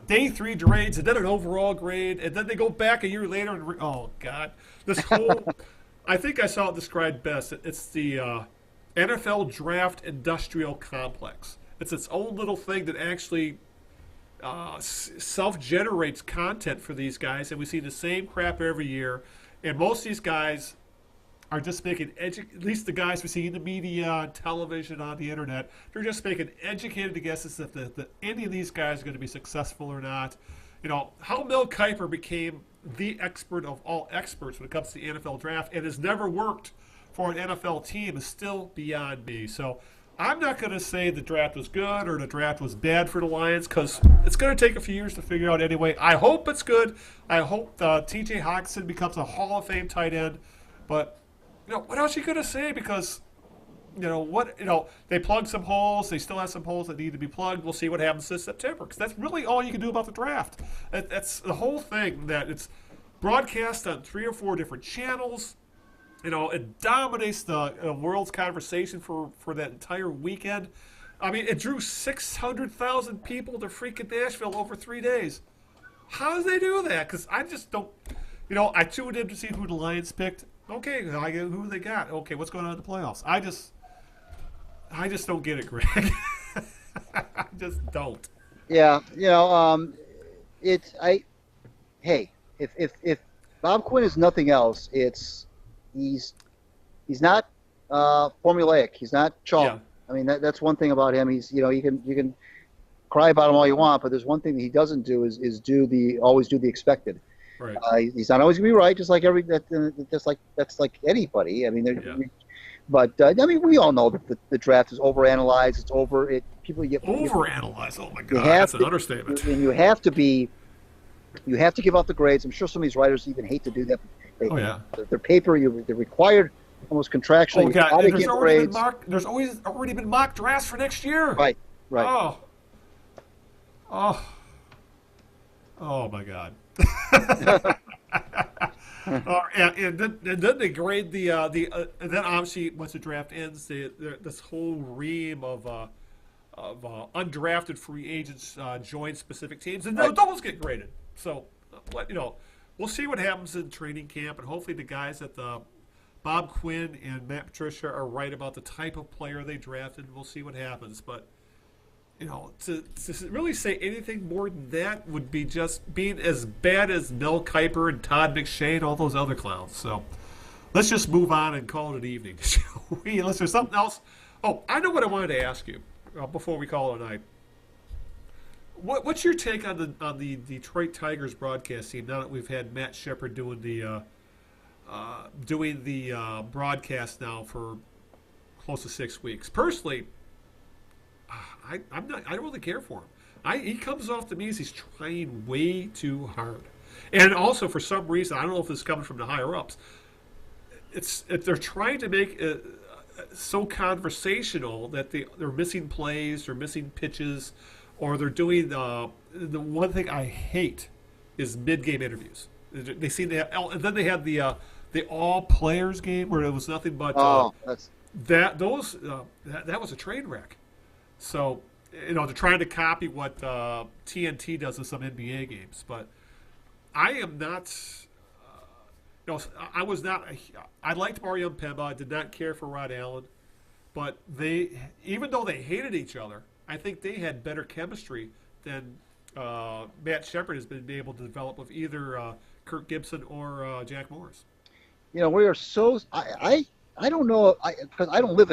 day 3 grades, and then an overall grade, and then they go back a year later and oh God, this whole I think I saw it described best. It's the NFL draft industrial complex. It's its own little thing that actually self-generates content for these guys, and we see the same crap every year. And most of these guys are just making at least the guys we see in the media, on television, on the internet, they're just making educated guesses if any of these guys are going to be successful or not. How Mel Kiper became the expert of all experts when it comes to the NFL draft and has never worked for an NFL team is still beyond me. So I'm not going to say the draft was good or the draft was bad for the Lions, because it's going to take a few years to figure out anyway. I hope it's good. I hope T.J. Hockenson becomes a Hall of Fame tight end. But what else are you going to say? Because, they plugged some holes. They still have some holes that need to be plugged. We'll see what happens this September, because that's really all you can do about the draft. That's the whole thing, that it's broadcast on 3 or 4 different channels. It dominates the world's conversation for that entire weekend. I mean, it drew 600,000 people to freaking Nashville over 3 days. How do they do that? Because I just don't, I tuned in to see who the Lions picked. Okay, who they got? Okay, what's going on in the playoffs? I just don't get it, Greg. I just don't. Yeah, if Bob Quinn is nothing else, he's not formulaic. He's not chalk. Yeah. I mean, that's one thing about him. He's you can cry about him all you want, but there's one thing that he doesn't do is always do the expected. Right. He's not always gonna be right, just like that's like anybody. I mean, but we all know that the draft is overanalyzed. It's people get overanalyzed. Oh my God, that's an understatement. And you have to give out the grades. I'm sure some of these writers even hate to do that. Their paper, they're required almost contractually. Oh God, there's already been mock drafts for next year. Right. Oh my God. And then they grade and then obviously once the draft ends, this whole ream of undrafted free agents join specific teams, and those get graded. So, we'll see what happens in training camp, and hopefully the guys at the Bob Quinn and Matt Patricia are right about the type of player they drafted. We'll see what happens, but to really say anything more than that would be just being as bad as Mel Kiper and Todd McShay and all those other clowns. So let's just move on and call it an evening, shall we? Unless there's something else. Oh, I know what I wanted to ask you before we call it a night. What's your take on the Detroit Tigers broadcast team now that we've had Matt Shepard doing the broadcast now for close to 6 weeks? Personally, I don't really care for him. He comes off to me as he's trying way too hard, and also for some reason I don't know if this is coming from the higher ups. They're trying to make it so conversational that they're missing plays, they're missing pitches, or they're doing the one thing I hate is mid-game interviews. They seem to have, and then they had the all players game where it was nothing but that was a train wreck. So, they're trying to copy what TNT does in some NBA games. But I am not, I was not, I liked Mario Pemba. I did not care for Rod Allen. But even though they hated each other, I think they had better chemistry than Matt Shepard has been able to develop with either Kirk Gibson or Jack Morris. We are so I don't know because I don't live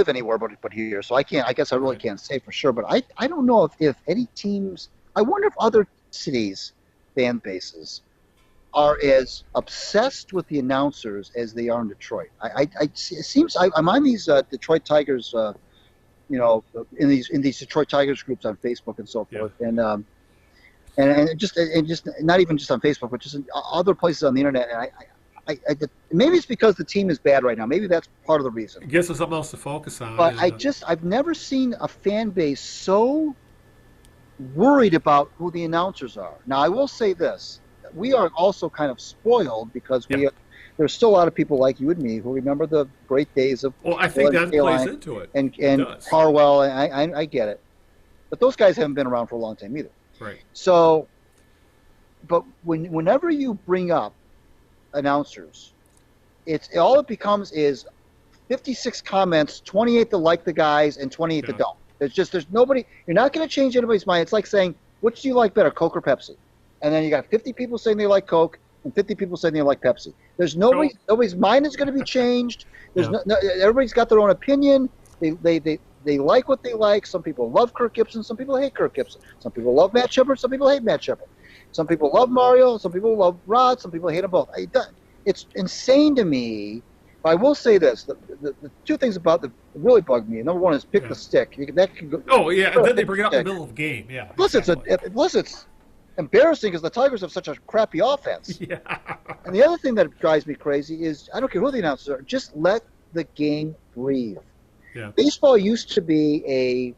anywhere but here, so I guess I really can't say for sure. But I don't know if any teams. I wonder if other cities' fan bases are as obsessed with the announcers as they are in Detroit. It seems I'm on these Detroit Tigers, in these Detroit Tigers groups on Facebook and so forth, and just not even just on Facebook, but just in other places on the internet. And maybe it's because the team is bad right now. Maybe that's part of the reason. I guess there's something else to focus on. But I've never seen a fan base so worried about who the announcers are. Now, I will say this. We are also kind of spoiled because there's still a lot of people like you and me who remember the great days of I think that plays into it. And Harwell, and I get it. But those guys haven't been around for a long time either. Right. So, but whenever you bring up announcers, all it becomes is 56 comments, 28 that like the guys and 28 that don't. There's nobody. You're not going to change anybody's mind. It's like saying, which do you like better, Coke or Pepsi? And then you got 50 people saying they like Coke and 50 people saying they like Pepsi. There's nobody's mind is going to be changed. Everybody's got their own opinion. They like what they like. Some people love Kirk Gibson. Some people hate Kirk Gibson. Some people love Matt Shepard. Some people hate Matt Shepard. Some people love Mario. Some people love Rod. Some people hate them both. It's insane to me. But I will say this: the two things about that really bug me. Number one is pick the stick. That can go. Oh yeah, and then they bring it up in the middle of the game. Yeah. Plus, it's embarrassing because the Tigers have such a crappy offense. Yeah. And the other thing that drives me crazy is I don't care who the announcers are. Just let the game breathe. Yeah. Baseball used to be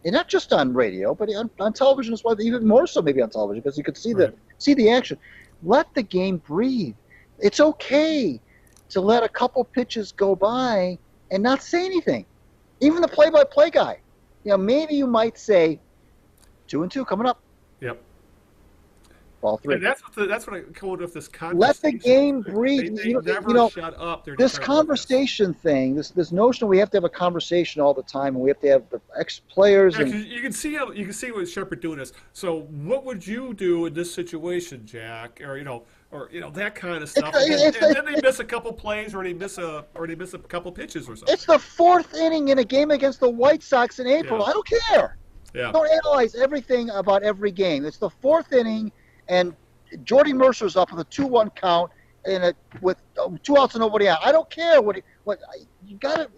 and not just on radio, but on television as well. Even more so, maybe on television, because you could see the action. Let the game breathe. It's okay to let a couple pitches go by and not say anything. Even the play-by-play guy, maybe you might say 2-2 coming up. Yep. Ball 3. And that's what I called with this conversation. Let the game breathe. They never shut up. This conversation thing, this notion we have to have a conversation all the time, and we have to have the ex-players. Yeah, you can see what Shepard doing this. So, what would you do in this situation, Jack? Or that kind of stuff. And then they miss a couple plays, or they miss a couple pitches, or something. It's the fourth inning in a game against the White Sox in April. Yeah. I don't care. Yeah. Don't analyze everything about every game. It's the fourth inning, and Jordy Mercer's up with a 2-1 count, and with 2 outs and nobody out. I don't care what you gotta.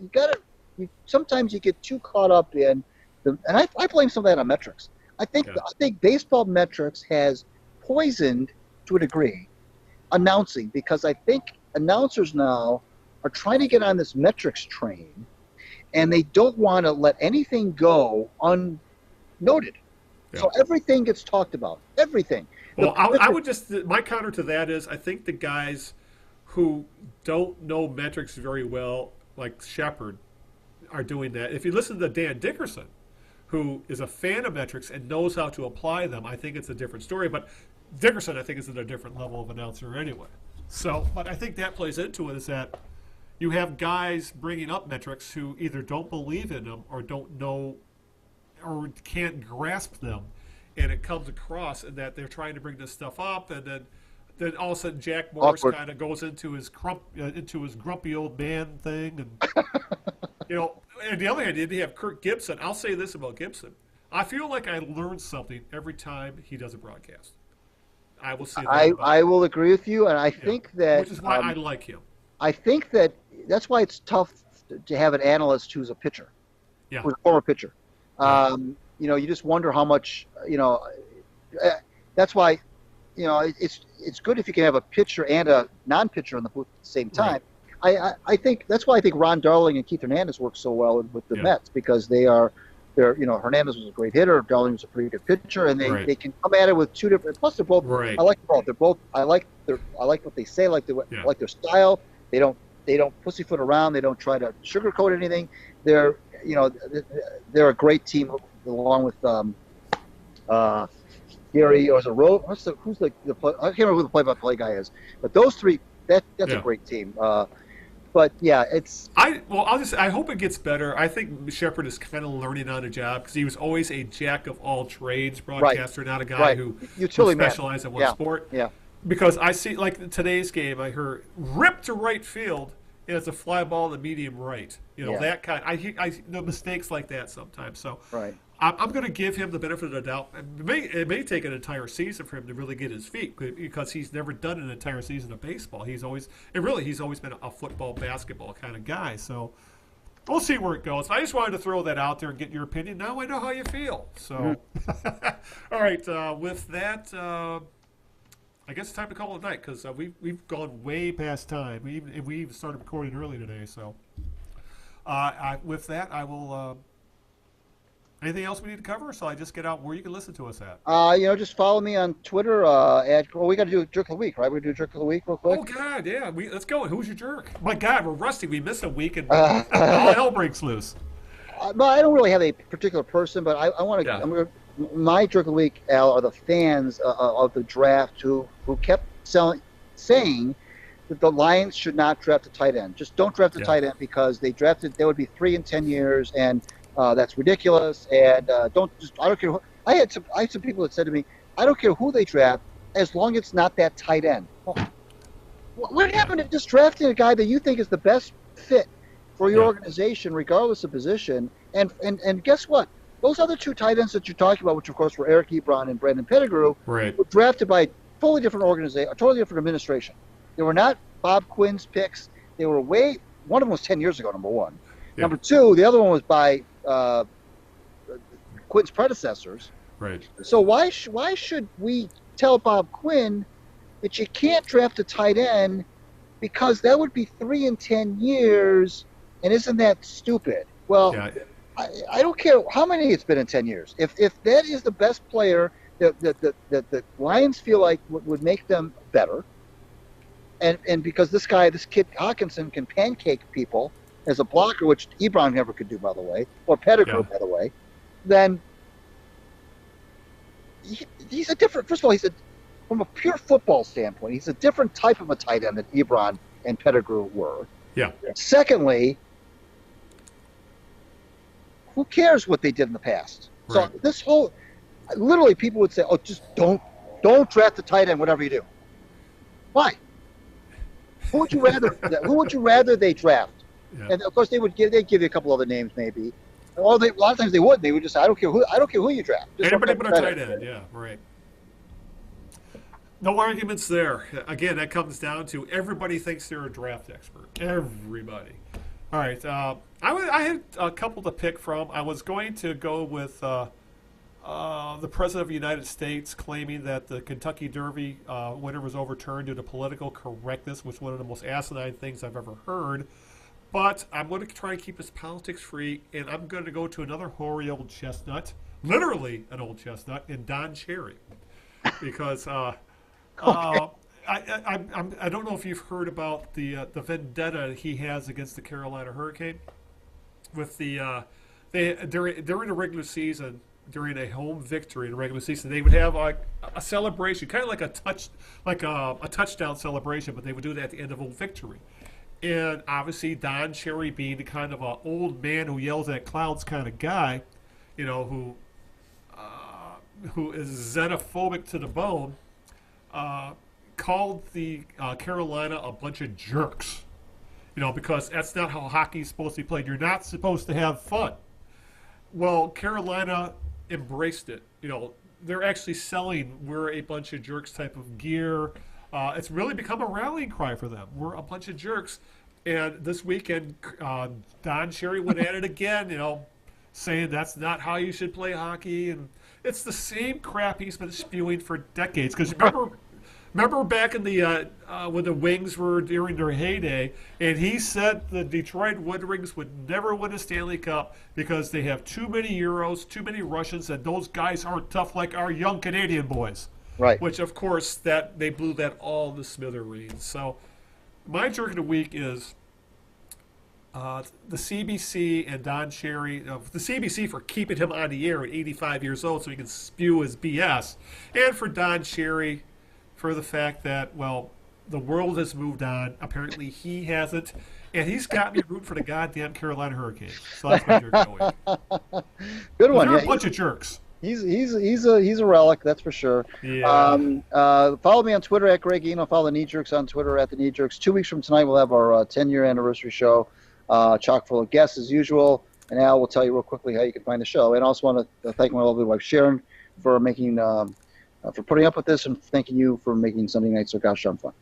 Sometimes you get too caught up in, and I blame some of that on metrics. I think baseball metrics has poisoned to a degree announcing, because I think announcers now are trying to get on this metrics train, and they don't want to let anything go unnoted. Yeah. So everything gets talked about. Everything. Well, I would my counter to that is I think the guys who don't know metrics very well, like Shepard, are doing that. If you listen to Dan Dickerson, who is a fan of metrics and knows how to apply them, I think it's a different story. But Dickerson, I think, is at a different level of announcer anyway. So, but I think that plays into it, is that you have guys bringing up metrics who either don't believe in them or don't know or can't grasp them. And it comes across in that they're trying to bring this stuff up, and then all of a sudden Jack Morris kind of goes into his grumpy old man thing, and And the other hand, they have Kirk Gibson. I'll say this about Gibson: I feel like I learn something every time he does a broadcast. I will say that. I will agree with you, and I think that, which is why I like him. I think that's why it's tough to have an analyst who's a pitcher, who's a former pitcher. You just wonder how much. That's why, it's good if you can have a pitcher and a non-pitcher in the booth at the same time. Right. I think that's why I think Ron Darling and Keith Hernandez work so well with the Mets, because Hernandez was a great hitter, Darling was a pretty good pitcher, and they can come at it with two different. Plus, they're both. Right. I like both. They're both. I like what they say. I like their style. They don't pussyfoot around. They don't try to sugarcoat anything. They're a great team along with Gary, or is it Rose? Who's the I can't remember who the play-by-play guy is, but those three. That's a great team. But yeah, I hope it gets better. I think Shepard is kind of learning on the job, because he was always a jack of all trades broadcaster, not a guy who specialized in one sport. Yeah. Because I see, like today's game, I heard rip to right field, and it's a fly ball to medium right. That kind. I know mistakes like that sometimes. So I'm going to give him the benefit of the doubt. It may take an entire season for him to really get his feet, because he's never done an entire season of baseball. He's always been a football, basketball kind of guy. So we'll see where it goes. I just wanted to throw that out there and get your opinion. Now I know how you feel. So, all right. With that, I guess it's time to call it a night, because we've gone way past time. We even started recording early today. So, with that, I will. Anything else we need to cover, or shall I just get out where you can listen to us at? Just follow me on Twitter. We got to do Jerk of the Week, right? We do Jerk of the Week real quick. Oh God, yeah. Let's go. Who's your jerk? My God, we're rusty. We missed a week, and all hell breaks loose. I don't really have a particular person, but I want to. Yeah. My Jerk of the Week, Al, are the fans of the draft who kept saying that the Lions should not draft a tight end. Just don't draft a tight end, because they would be 3 in 10 years, and that's ridiculous. And I don't care. I had some people that said to me, I don't care who they draft, as long as it's not that tight end. Well, what happened to just drafting a guy that you think is the best fit for your organization, regardless of position? And guess what? Those other two tight ends that you're talking about, which of course were Eric Ebron and Brandon Pettigrew, were drafted by a totally different organization, a totally different administration. They were not Bob Quinn's picks. They were one of them was 10 years ago, number one. Yeah. Number two, the other one was by Quinn's predecessors. Right. So why should we tell Bob Quinn that you can't draft a tight end, because that would be 3 in 10 years, and isn't that stupid? Well, I don't care how many it's been in 10 years. If that is the best player that the Lions feel like would make them better, and because this kid Hawkinson can pancake people as a blocker, which Ebron never could do, by the way, or Pettigrew, by the way, then he's a different. First of all, from a pure football standpoint, he's a different type of a tight end than Ebron and Pettigrew were. Yeah. Secondly, who cares what they did in the past? Right. So literally, people would say, "Oh, just don't draft the tight end, whatever you do." Why? Who would you rather they draft? Yeah. And of course, they'd give you a couple other names, maybe. A lot of times they would. They would just say, I don't care who you draft. Just anybody but a tight end. Yeah, right. No arguments there. Again, that comes down to everybody thinks they're a draft expert. Everybody. All right. I had a couple to pick from. I was going to go with the President of the United States claiming that the Kentucky Derby winner was overturned due to political correctness, which was one of the most asinine things I've ever heard. But I'm going to try and keep this politics free, and I'm going to go to another hoary old chestnut, literally an old chestnut, in Don Cherry, because I don't know if you've heard about the vendetta he has against the Carolina Hurricane with the during the regular season, during a home victory in the regular season, they would have a celebration, kind of like a touchdown celebration, but they would do that at the end of a victory. And obviously, Don Cherry, being the kind of an old man who yells at clouds kind of guy, who is xenophobic to the bone, called the Carolina a bunch of jerks. Because that's not how hockey is supposed to be played. You're not supposed to have fun. Well, Carolina embraced it. They're actually selling "we're a bunch of jerks" type of gear. It's really become a rallying cry for them. We're a bunch of jerks. And this weekend, Don Cherry went at it again, saying that's not how you should play hockey. And it's the same crap he's been spewing for decades. Because remember back in the when the Wings were during their heyday, and he said the Detroit Red Wings would never win a Stanley Cup because they have too many Euros, too many Russians, and those guys aren't tough like our young Canadian boys. Right. Which, of course, that they blew that all to smithereens. So my jerk of the week is the CBC and Don Cherry. The CBC for keeping him on the air at 85 years old so he can spew his BS. And for Don Cherry for the fact that, well, the world has moved on. Apparently he hasn't. And he's got me rooting for the goddamn Carolina Hurricanes. So that's my jerk of the week. Good one. They're a bunch of jerks. He's a relic, that's for sure. Yeah. Follow me on Twitter at Greg Eno. Follow the Knee Jerks on Twitter at the Knee Jerks. 2 weeks from tonight, we'll have our 10-year anniversary show, chock full of guests as usual. And Al will tell you real quickly how you can find the show. And I also want to thank my lovely wife Sharon for making for putting up with this, and thanking you for making Sunday night so gosh darn fun.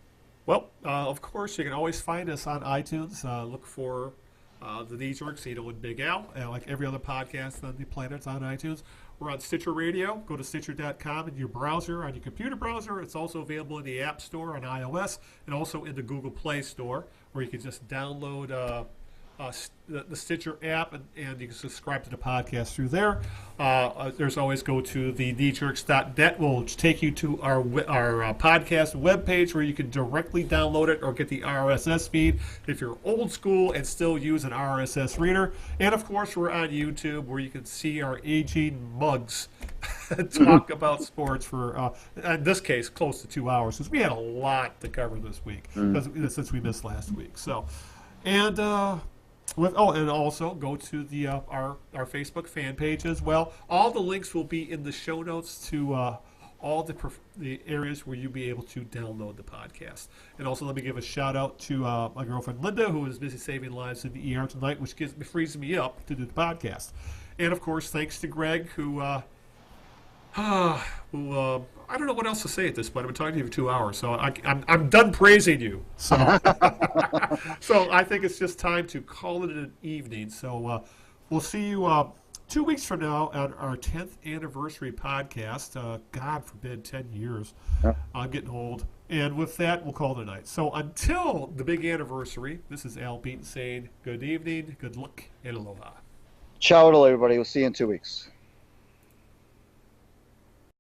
Well, of course, you can always find us on iTunes. Look for the Knee Jerks, Eno and Big Al, like every other podcast on the planet. It's on iTunes. We're on Stitcher Radio. Go to Stitcher.com in your browser, on your computer browser. It's also available in the App Store on iOS and also in the Google Play Store, where you can just download the Stitcher app and you can subscribe to the podcast through there. There's always go to the kneejerks.net. We'll take you to our podcast webpage where you can directly download it or get the RSS feed if you're old school and still use an RSS reader. And, of course, we're on YouTube where you can see our aging mugs talk about sports for, in this case, close to 2 hours, because we had a lot to cover this week since we missed last week. So, and also go to the our Facebook fan page as well. All the links will be in the show notes to all the areas where you'll be able to download the podcast. And also let me give a shout out to my girlfriend Linda, who is busy saving lives in the ER tonight, which frees me up to do the podcast. And of course, thanks to Greg, who I don't know what else to say at this point. I've been talking to you for 2 hours, so I'm done praising you. So, so I think it's just time to call it an evening. So we'll see you 2 weeks from now on our 10th anniversary podcast. God forbid, 10 years. I'm getting old. And with that, we'll call it a night. So until the big anniversary, this is Al Beaton saying good evening, good luck, and aloha. Ciao, everybody. We'll see you in 2 weeks.